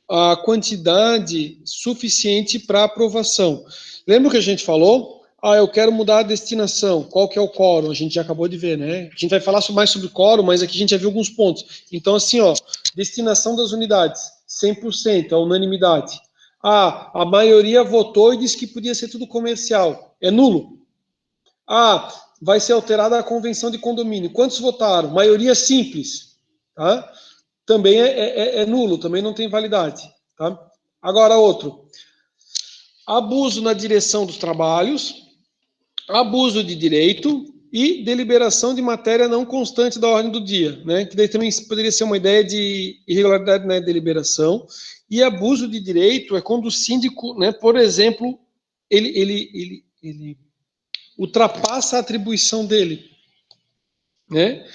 a quantidade suficiente para aprovação. Lembra o que a gente falou? Eu quero mudar a destinação. Qual que é o quórum? A gente já acabou de ver, né? A gente vai falar mais sobre quórum, mas aqui a gente já viu alguns pontos. Então, assim, ó, destinação das unidades, 100%, a unanimidade. A maioria votou e disse que podia ser tudo comercial. É nulo. Vai ser alterada a convenção de condomínio. Quantos votaram? Maioria simples. Tá? Também é nulo, também não tem validade. Tá? Agora, outro. Abuso na direção dos trabalhos, abuso de direito, e deliberação de matéria não constante da ordem do dia, né? Que daí também poderia ser uma ideia de irregularidade na deliberação. E abuso de direito é quando o síndico, né, por exemplo, ele ultrapassa a atribuição dele, né?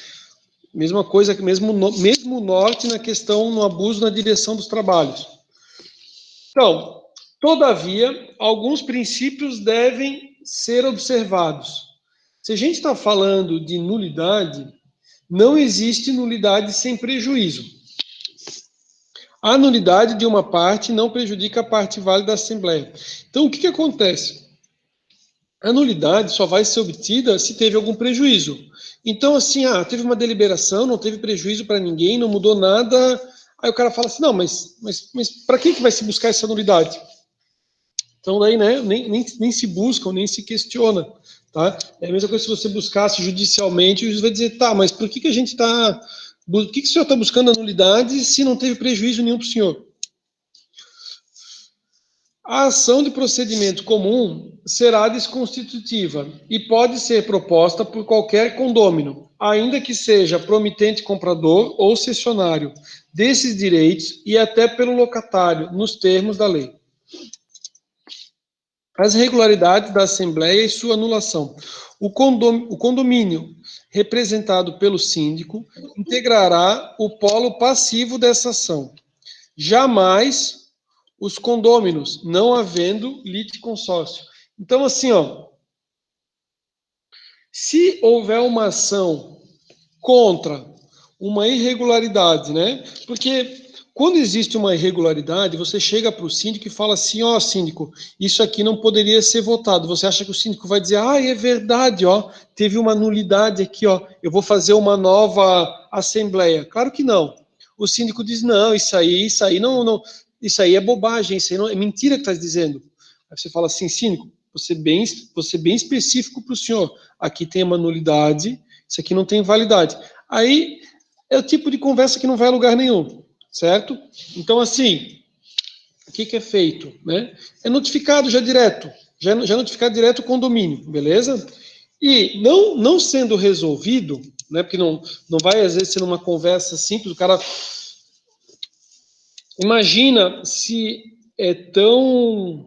Mesma coisa, mesmo norte na questão no abuso na direção dos trabalhos. Então, todavia, alguns princípios devem ser observados. Se a gente está falando de nulidade, não existe nulidade sem prejuízo. A nulidade de uma parte não prejudica a parte válida da Assembleia. Então, o que acontece? A nulidade só vai ser obtida se teve algum prejuízo. Então, assim, teve uma deliberação, não teve prejuízo para ninguém, não mudou nada. Aí o cara fala assim, não, mas para que vai se buscar essa nulidade? Então, daí, né, nem se busca, nem se questiona. Tá? É a mesma coisa se você buscasse judicialmente, o juiz vai dizer, tá, mas por que a gente está... Por que o senhor está buscando a nulidade se não teve prejuízo nenhum para o senhor? A ação de procedimento comum será desconstitutiva e pode ser proposta por qualquer condômino, ainda que seja promitente comprador ou cessionário desses direitos e até pelo locatário, nos termos da lei. As irregularidades da Assembleia e sua anulação. O condomínio, representado pelo síndico, integrará o polo passivo dessa ação. Jamais os condôminos, não havendo litisconsórcio. Então, assim, se houver uma ação contra uma irregularidade, né? Porque quando existe uma irregularidade, você chega para o síndico e fala assim, síndico, isso aqui não poderia ser votado. Você acha que o síndico vai dizer, é verdade, teve uma nulidade aqui, eu vou fazer uma nova assembleia. Claro que não. O síndico diz, não, isso aí não, isso aí é bobagem, isso aí não, é mentira que está dizendo. Aí você fala assim, síndico, você bem específico para o senhor. Aqui tem uma nulidade, isso aqui não tem validade. Aí é o tipo de conversa que não vai a lugar nenhum. Certo? Então, assim, o que é feito? Né? É notificado já direto. Já é notificado direto o condomínio, beleza? E não sendo resolvido, né? Porque não vai, às vezes, ser uma conversa simples, o cara... Imagina se é tão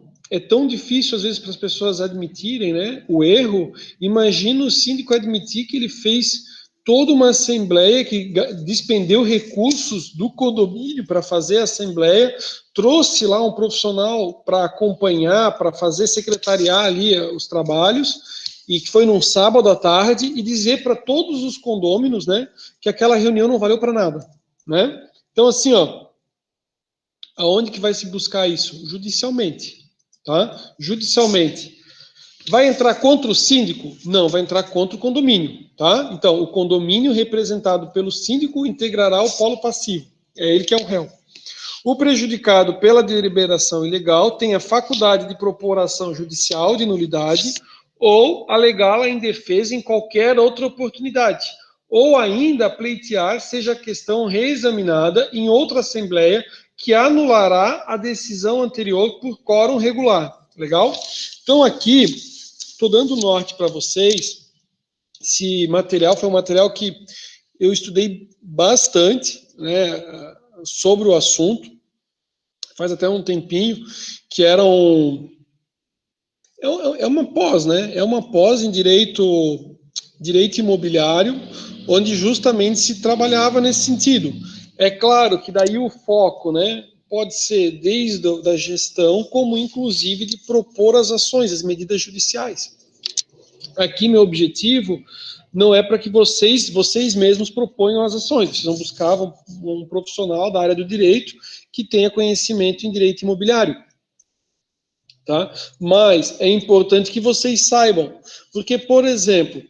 difícil, às vezes, para as pessoas admitirem, né, o erro. Imagina o síndico admitir que ele fez toda uma assembleia, que despendeu recursos do condomínio para fazer a assembleia, trouxe lá um profissional para acompanhar, para fazer secretariar ali os trabalhos, e que foi num sábado à tarde, e dizer para todos os condôminos, né, que aquela reunião não valeu para nada, né? Então, assim, aonde que vai se buscar isso? Judicialmente, tá? Judicialmente. Vai entrar contra o síndico? Não, vai entrar contra o condomínio, tá? Então, o condomínio representado pelo síndico integrará o polo passivo. É ele que é o réu. O prejudicado pela deliberação ilegal tem a faculdade de propor ação judicial de nulidade ou alegá-la em defesa em qualquer outra oportunidade, ou ainda pleitear seja a questão reexaminada em outra assembleia que anulará a decisão anterior por quórum regular. Legal? Então, aqui... Estou dando norte para vocês. Esse material foi um material que eu estudei bastante, né, sobre o assunto, faz até um tempinho, que é uma pós, né? É uma pós em direito imobiliário, onde justamente se trabalhava nesse sentido. É claro que daí o foco, né, pode ser desde a gestão, como inclusive de propor as ações, as medidas judiciais. Aqui meu objetivo não é para que vocês mesmos proponham as ações, vocês vão buscar um profissional da área do direito que tenha conhecimento em direito imobiliário. Tá? Mas é importante que vocês saibam, porque, por exemplo,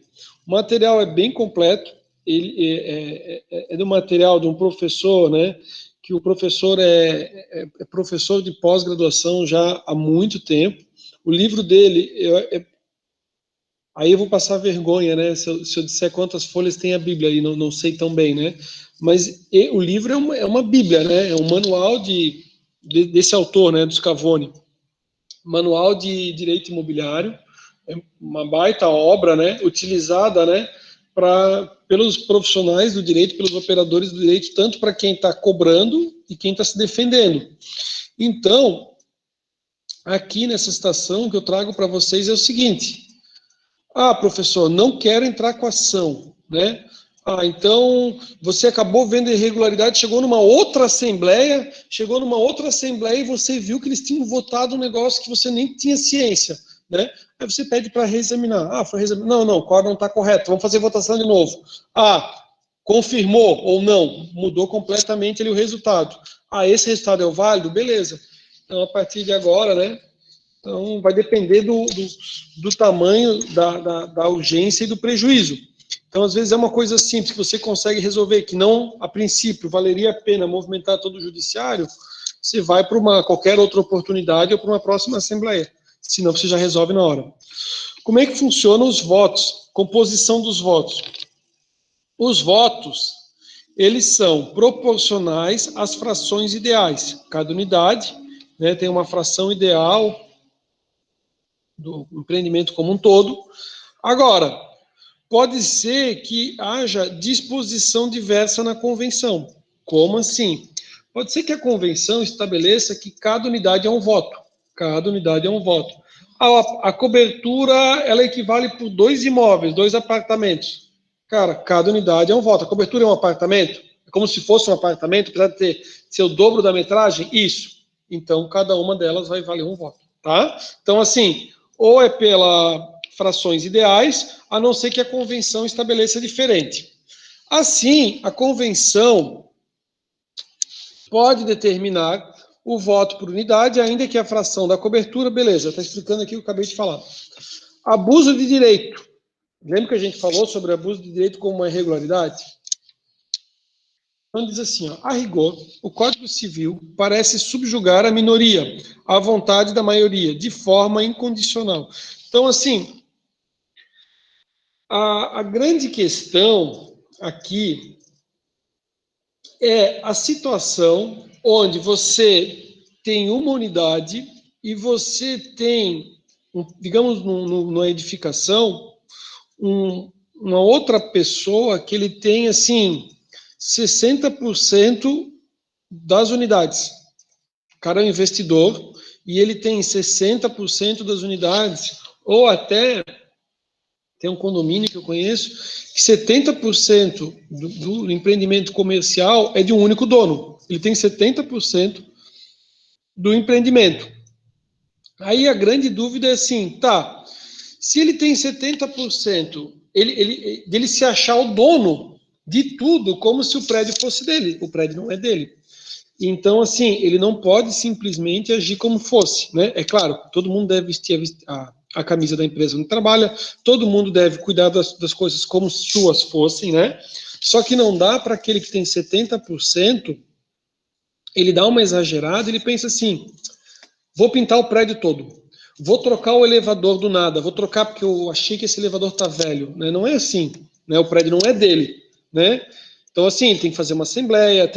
o material é bem completo, ele é do material de um professor, né, que o professor é professor de pós-graduação já há muito tempo. O livro dele, aí eu vou passar vergonha, né, se eu disser quantas folhas tem a Bíblia, aí não sei tão bem, né, mas o livro é uma Bíblia, né, é um manual desse autor, né, do Scavone. Manual de Direito Imobiliário, é uma baita obra, né, utilizada, né, pelos profissionais do direito, pelos operadores do direito, tanto para quem está cobrando e quem está se defendendo. Então, aqui nessa citação que eu trago para vocês é o seguinte: professor, não quero entrar com ação, né? Então você acabou vendo irregularidade, chegou numa outra assembleia e você viu que eles tinham votado um negócio que você nem tinha ciência, né? Aí você pede para reexaminar. Foi reexaminar. Não, o quadro não está correto, vamos fazer votação de novo. Confirmou ou não, mudou completamente ali o resultado. Esse resultado é o válido? Beleza. Então, a partir de agora, né? Então, vai depender do tamanho da urgência e do prejuízo. Então, às vezes, é uma coisa simples que você consegue resolver, que não, a princípio, valeria a pena movimentar todo o judiciário, você vai para qualquer outra oportunidade ou para uma próxima assembleia. Senão, você já resolve na hora. Como é que funcionam os votos? Composição dos votos. Os votos, eles são proporcionais às frações ideais. Cada unidade, né, tem uma fração ideal do empreendimento como um todo. Agora, pode ser que haja disposição diversa na convenção. Como assim? Pode ser que a convenção estabeleça que cada unidade é um voto. Cada unidade é um voto. A cobertura, ela equivale por 2 imóveis, 2 apartamentos. Cara, cada unidade é um voto. A cobertura é um apartamento? É como se fosse um apartamento, apesar de ser o dobro da metragem? Isso. Então, cada uma delas vai valer um voto, tá? Então, assim, ou é pela frações ideais, a não ser que a convenção estabeleça diferente. Assim, a convenção pode determinar o voto por unidade, ainda que a fração da cobertura, beleza, está explicando aqui o que eu acabei de falar. Abuso de direito. Lembra que a gente falou sobre abuso de direito como uma irregularidade? Então diz assim, a rigor, o Código Civil parece subjugar a minoria à vontade da maioria, de forma incondicional. Então, assim, a grande questão aqui é a situação onde você tem uma unidade e você tem, digamos, numa edificação, uma outra pessoa que ele tem, assim, 60% das unidades. O cara é um investidor e ele tem 60% das unidades, ou até tem um condomínio que eu conheço, que 70% do empreendimento comercial é de um único dono. Ele tem 70% do empreendimento. Aí a grande dúvida é assim, se ele tem 70%, dele se achar o dono de tudo, como se o prédio fosse dele. O prédio não é dele. Então, assim, ele não pode simplesmente agir como fosse, né? É claro, todo mundo deve vestir a camisa da empresa onde trabalha, todo mundo deve cuidar das coisas como se suas fossem, né? Só que não dá para aquele que tem 70%, ele dá uma exagerada, ele pensa assim, vou pintar o prédio todo, vou trocar o elevador do nada, vou trocar porque eu achei que esse elevador tá velho, né? Não é assim, né? O prédio não é dele, né? Então, assim, tem que fazer uma assembleia,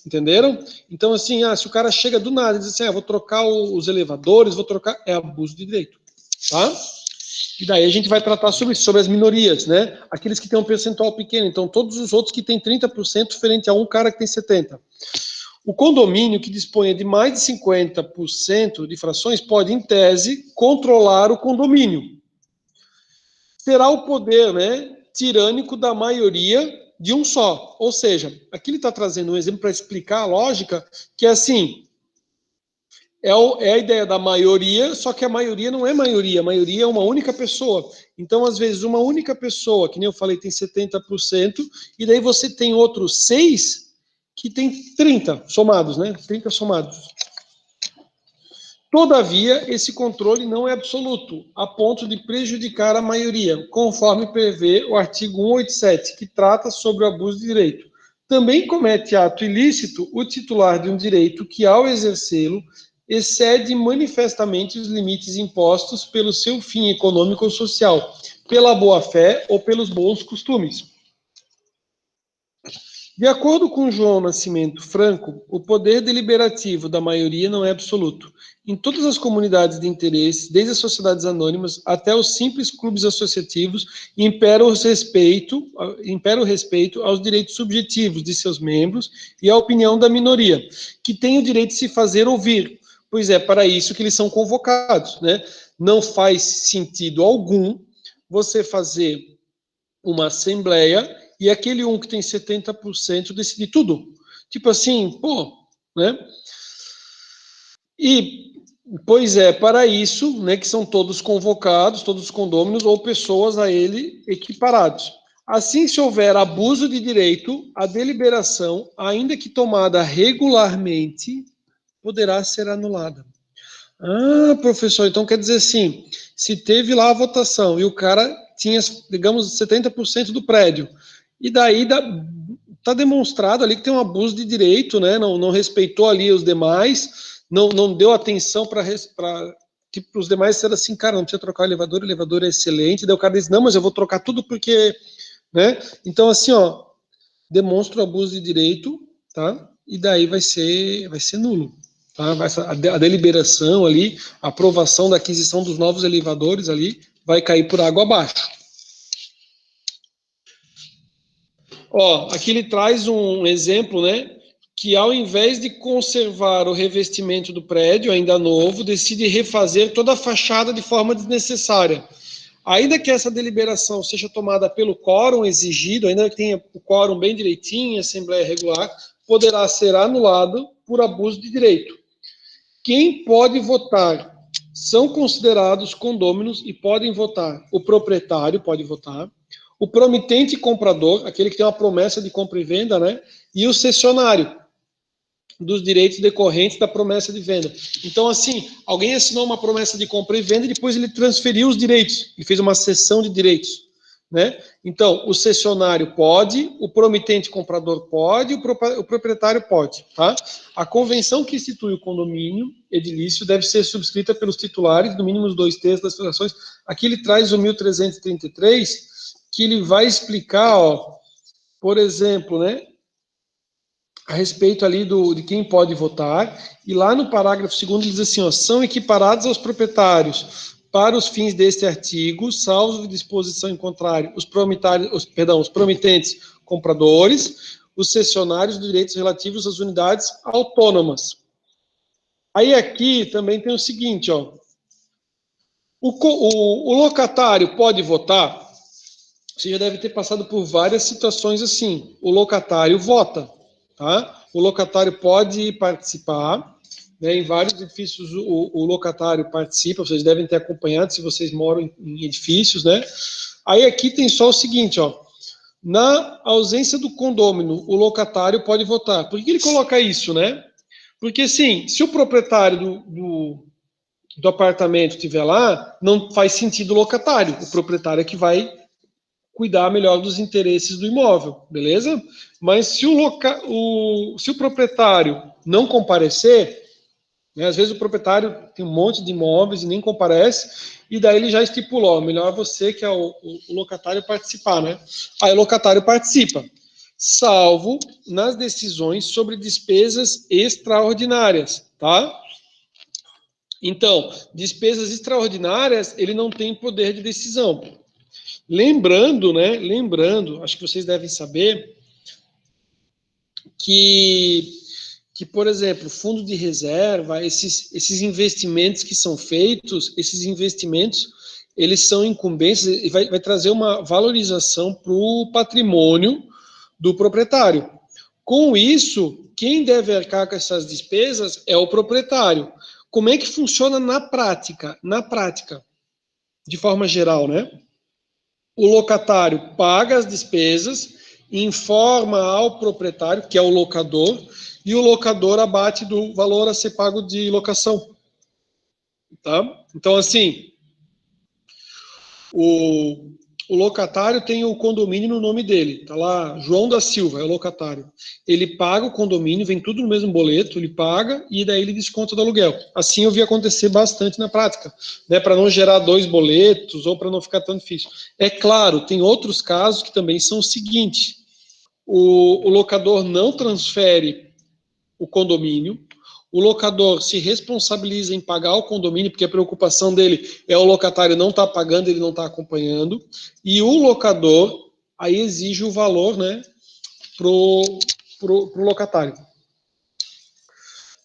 entenderam? Então, assim, se o cara chega do nada e diz assim, vou trocar os elevadores, é abuso de direito, tá? E daí a gente vai tratar sobre as minorias, né? Aqueles que têm um percentual pequeno, então todos os outros que têm 30% frente a um cara que tem 70%. O condomínio que disponha de mais de 50% de frações pode, em tese, controlar o condomínio. Terá o poder, né, tirânico da maioria de um só. Ou seja, aqui ele está trazendo um exemplo para explicar a lógica, que é assim, é a ideia da maioria, só que a maioria não é maioria, a maioria é uma única pessoa. Então, às vezes, uma única pessoa, que nem eu falei, tem 70%, e daí você tem outros 6 que tem 30 somados, né? 30 somados. Todavia, esse controle não é absoluto, a ponto de prejudicar a maioria, conforme prevê o artigo 187, que trata sobre o abuso de direito. Também comete ato ilícito o titular de um direito que, ao exercê-lo, excede manifestamente os limites impostos pelo seu fim econômico ou social, pela boa-fé ou pelos bons costumes. De acordo com João Nascimento Franco, o poder deliberativo da maioria não é absoluto. Em todas as comunidades de interesse, desde as sociedades anônimas até os simples clubes associativos, impera o respeito aos direitos subjetivos de seus membros e à opinião da minoria, que tem o direito de se fazer ouvir. Pois é, para isso que eles são convocados, né? Não faz sentido algum você fazer uma assembleia e aquele que tem 70% decidir tudo. Tipo assim, pô, né? E, pois é, para isso, né, que são todos convocados, todos os condôminos ou pessoas a ele equiparados. Assim, se houver abuso de direito, a deliberação, ainda que tomada regularmente, poderá ser anulada. Ah, professor, então quer dizer assim, se teve lá a votação e o cara tinha, digamos, 70% do prédio, e daí está demonstrado ali que tem um abuso de direito, né? Não respeitou ali os demais, não deu atenção para tipo, os demais disseram assim, cara, não precisa trocar o elevador é excelente, daí o cara diz, não, mas eu vou trocar tudo porque, né? Então, assim, ó, demonstra o abuso de direito, tá? E daí vai ser nulo. Tá? A deliberação ali, a aprovação da aquisição dos novos elevadores ali, vai cair por água abaixo. Ó, aqui ele traz um exemplo, né? Que ao invés de conservar o revestimento do prédio, ainda novo, decide refazer toda a fachada de forma desnecessária. Ainda que essa deliberação seja tomada pelo quórum exigido, ainda que tenha o quórum bem direitinho, assembleia regular, poderá ser anulado por abuso de direito. Quem pode votar são considerados condôminos e podem votar. O proprietário pode votar, o promitente comprador, aquele que tem uma promessa de compra e venda, né? E o cessionário dos direitos decorrentes da promessa de venda. Então, assim, alguém assinou uma promessa de compra e venda e depois ele transferiu os direitos, ele fez uma cessão de direitos, né? Então, o cessionário pode, o promitente comprador pode, o proprietário pode, tá? A convenção que institui o condomínio edilício deve ser subscrita pelos titulares, no mínimo os 2/3 das frações. Aqui ele traz o 1333, que ele vai explicar, ó, por exemplo, né, a respeito ali de quem pode votar, e lá no parágrafo 2º ele diz assim, ó, são equiparados aos proprietários para os fins deste artigo, salvo disposição em contrário, os promitentes compradores, os cessionários de direitos relativos às unidades autônomas. Aí aqui também tem o seguinte, ó, o locatário pode votar? Você já deve ter passado por várias situações assim. O locatário vota, tá? O locatário pode participar, né? Em vários edifícios o locatário participa, vocês devem ter acompanhado se vocês moram em edifícios, né? Aí aqui tem só o seguinte, ó. Na ausência do condômino, o locatário pode votar. Por que ele coloca isso, né? Porque, assim, se o proprietário do apartamento estiver lá, não faz sentido o locatário. O proprietário é que vai cuidar melhor dos interesses do imóvel, beleza? Mas se o proprietário não comparecer, né, às vezes o proprietário tem um monte de imóveis e nem comparece, e daí ele já estipulou, ó, melhor você, que é o locatário, participar, né? Aí o locatário participa, salvo nas decisões sobre despesas extraordinárias, tá? Então, despesas extraordinárias, ele não tem poder de decisão. Lembrando, né? Lembrando, acho que vocês devem saber que por exemplo, fundo de reserva, esses investimentos que são feitos, esses investimentos, eles são incumbentes e vai trazer uma valorização para o patrimônio do proprietário. Com isso, quem deve arcar com essas despesas é o proprietário. Como é que funciona na prática? Na prática, de forma geral, né? O locatário paga as despesas, informa ao proprietário, que é o locador, e o locador abate do valor a ser pago de locação. Tá? Então, assim, o locatário tem o condomínio no nome dele. Tá lá, João da Silva, é o locatário. Ele paga o condomínio, vem tudo no mesmo boleto, ele paga e daí ele desconta do aluguel. Assim eu vi acontecer bastante na prática, né, para não gerar 2 boletos ou para não ficar tão difícil. É claro, tem outros casos que também são o seguinte: o locador não transfere o condomínio, o locador se responsabiliza em pagar o condomínio, porque a preocupação dele é o locatário não estar pagando, ele não está acompanhando, e o locador aí exige o valor, né, pro locatário.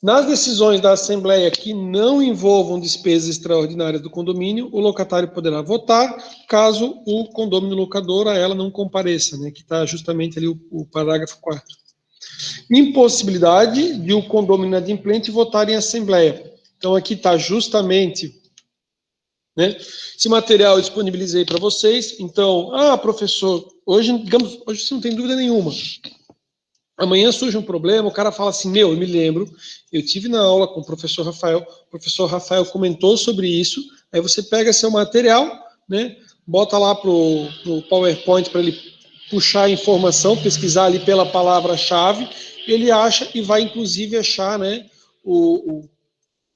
Nas decisões da Assembleia que não envolvam despesas extraordinárias do condomínio, o locatário poderá votar, caso o condomínio locador a ela não compareça, né, que está justamente ali o parágrafo 4º. Impossibilidade de o condomínio inadimplente votar em Assembleia. Então, aqui está justamente, né, esse material eu disponibilizei para vocês. Então, professor, hoje você não tem dúvida nenhuma. Amanhã surge um problema, o cara fala assim, eu me lembro, eu tive na aula com o professor Rafael comentou sobre isso, aí você pega seu material, né, bota lá pro PowerPoint para ele puxar a informação, pesquisar ali pela palavra-chave, ele acha e vai inclusive achar, né,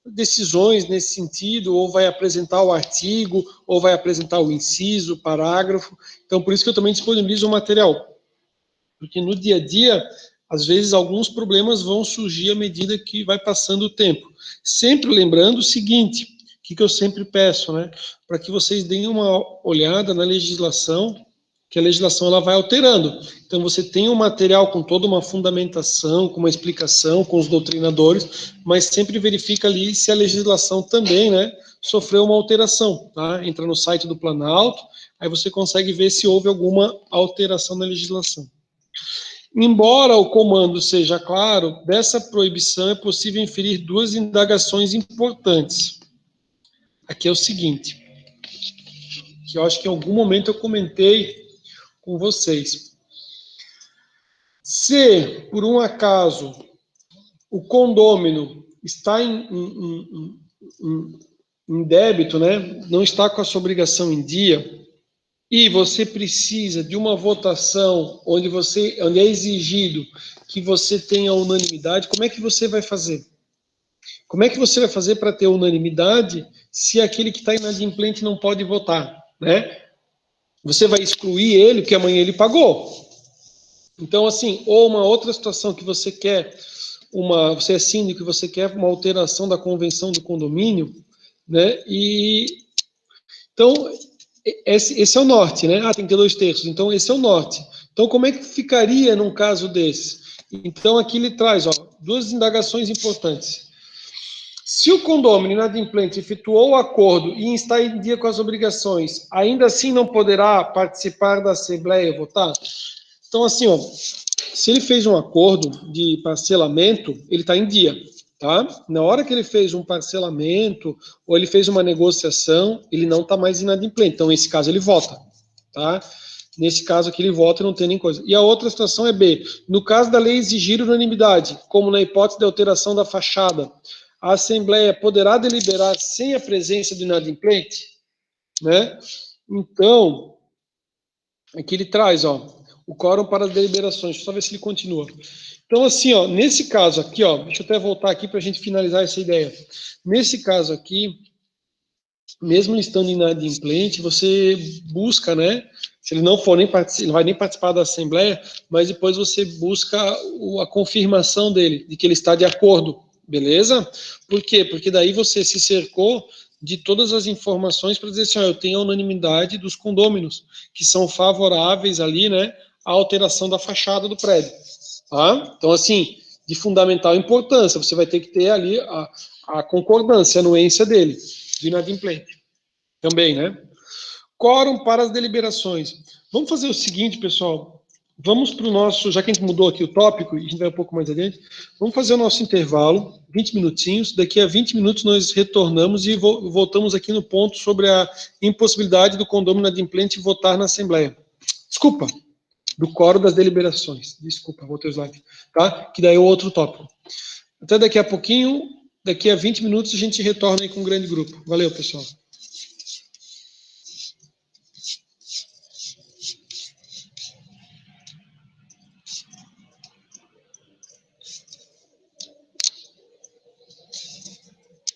decisões nesse sentido, ou vai apresentar o artigo, ou vai apresentar o inciso, o parágrafo. Então, por isso que eu também disponibilizo o material, porque no dia a dia, às vezes, alguns problemas vão surgir à medida que vai passando o tempo. Sempre lembrando o seguinte, o que eu sempre peço, né? Para que vocês deem uma olhada na legislação, que a legislação ela vai alterando. Então, você tem um material com toda uma fundamentação, com uma explicação, com os doutrinadores, mas sempre verifica ali se a legislação também, né, sofreu uma alteração. Tá? Entra no site do Planalto, aí você consegue ver se houve alguma alteração na legislação. Embora o comando seja claro, dessa proibição é possível inferir duas indagações importantes. Aqui é o seguinte, que eu acho que em algum momento eu comentei com vocês. Se, por um acaso, o condômino está em débito, né, não está com a sua obrigação em dia, e você precisa de uma votação onde é exigido que você tenha unanimidade, como é que você vai fazer? Como é que você vai fazer para ter unanimidade se aquele que está inadimplente não pode votar, né? Você vai excluir ele, porque amanhã ele pagou. Então, assim, ou uma outra situação que você quer, você é síndico, você quer uma alteração da convenção do condomínio, né? Então, esse é o norte, né? Tem que ter 2/3. Então, esse é o norte. Então, como é que ficaria num caso desse? Então, aqui ele traz, duas indagações importantes. Se o condômino inadimplente efetuou o acordo e está em dia com as obrigações, ainda assim não poderá participar da Assembleia e votar? Então, assim, se ele fez um acordo de parcelamento, ele está em dia. Tá? Na hora que ele fez um parcelamento ou ele fez uma negociação, ele não está mais inadimplente. Então, nesse caso, ele vota. Tá? Nesse caso aqui, ele vota e não tem nem coisa. E a outra situação é B. No caso da lei exigir unanimidade, como na hipótese de alteração da fachada, a Assembleia poderá deliberar sem a presença do inadimplente? Né? Então, aqui ele traz, o quórum para as deliberações. Deixa eu só ver se ele continua. Então, assim, nesse caso aqui, deixa eu até voltar aqui para a gente finalizar essa ideia. Nesse caso aqui, mesmo estando inadimplente, você busca, né? Se ele não for não vai nem participar da Assembleia, mas depois você busca a confirmação dele, de que ele está de acordo, beleza? Por quê? Porque daí você se cercou de todas as informações para dizer assim, eu tenho a unanimidade dos condôminos, que são favoráveis ali, né, à alteração da fachada do prédio. Tá? Então, assim, de fundamental importância, você vai ter que ter ali a concordância, a anuência dele, do inadimplente. Também, né? Quórum para as deliberações. Vamos fazer o seguinte, pessoal. Vamos para o nosso, já que a gente mudou aqui o tópico, e a gente vai um pouco mais adiante, vamos fazer o nosso intervalo, 20 minutinhos. Daqui a 20 minutos nós retornamos e voltamos aqui no ponto sobre a impossibilidade do condômino inadimplente votar na Assembleia. Desculpa. Do quórum das deliberações. Desculpa, voltei o slide. Tá? Que daí é o outro tópico. Até daqui a pouquinho, daqui a 20 minutos, a gente retorna aí com um grande grupo. Valeu, pessoal.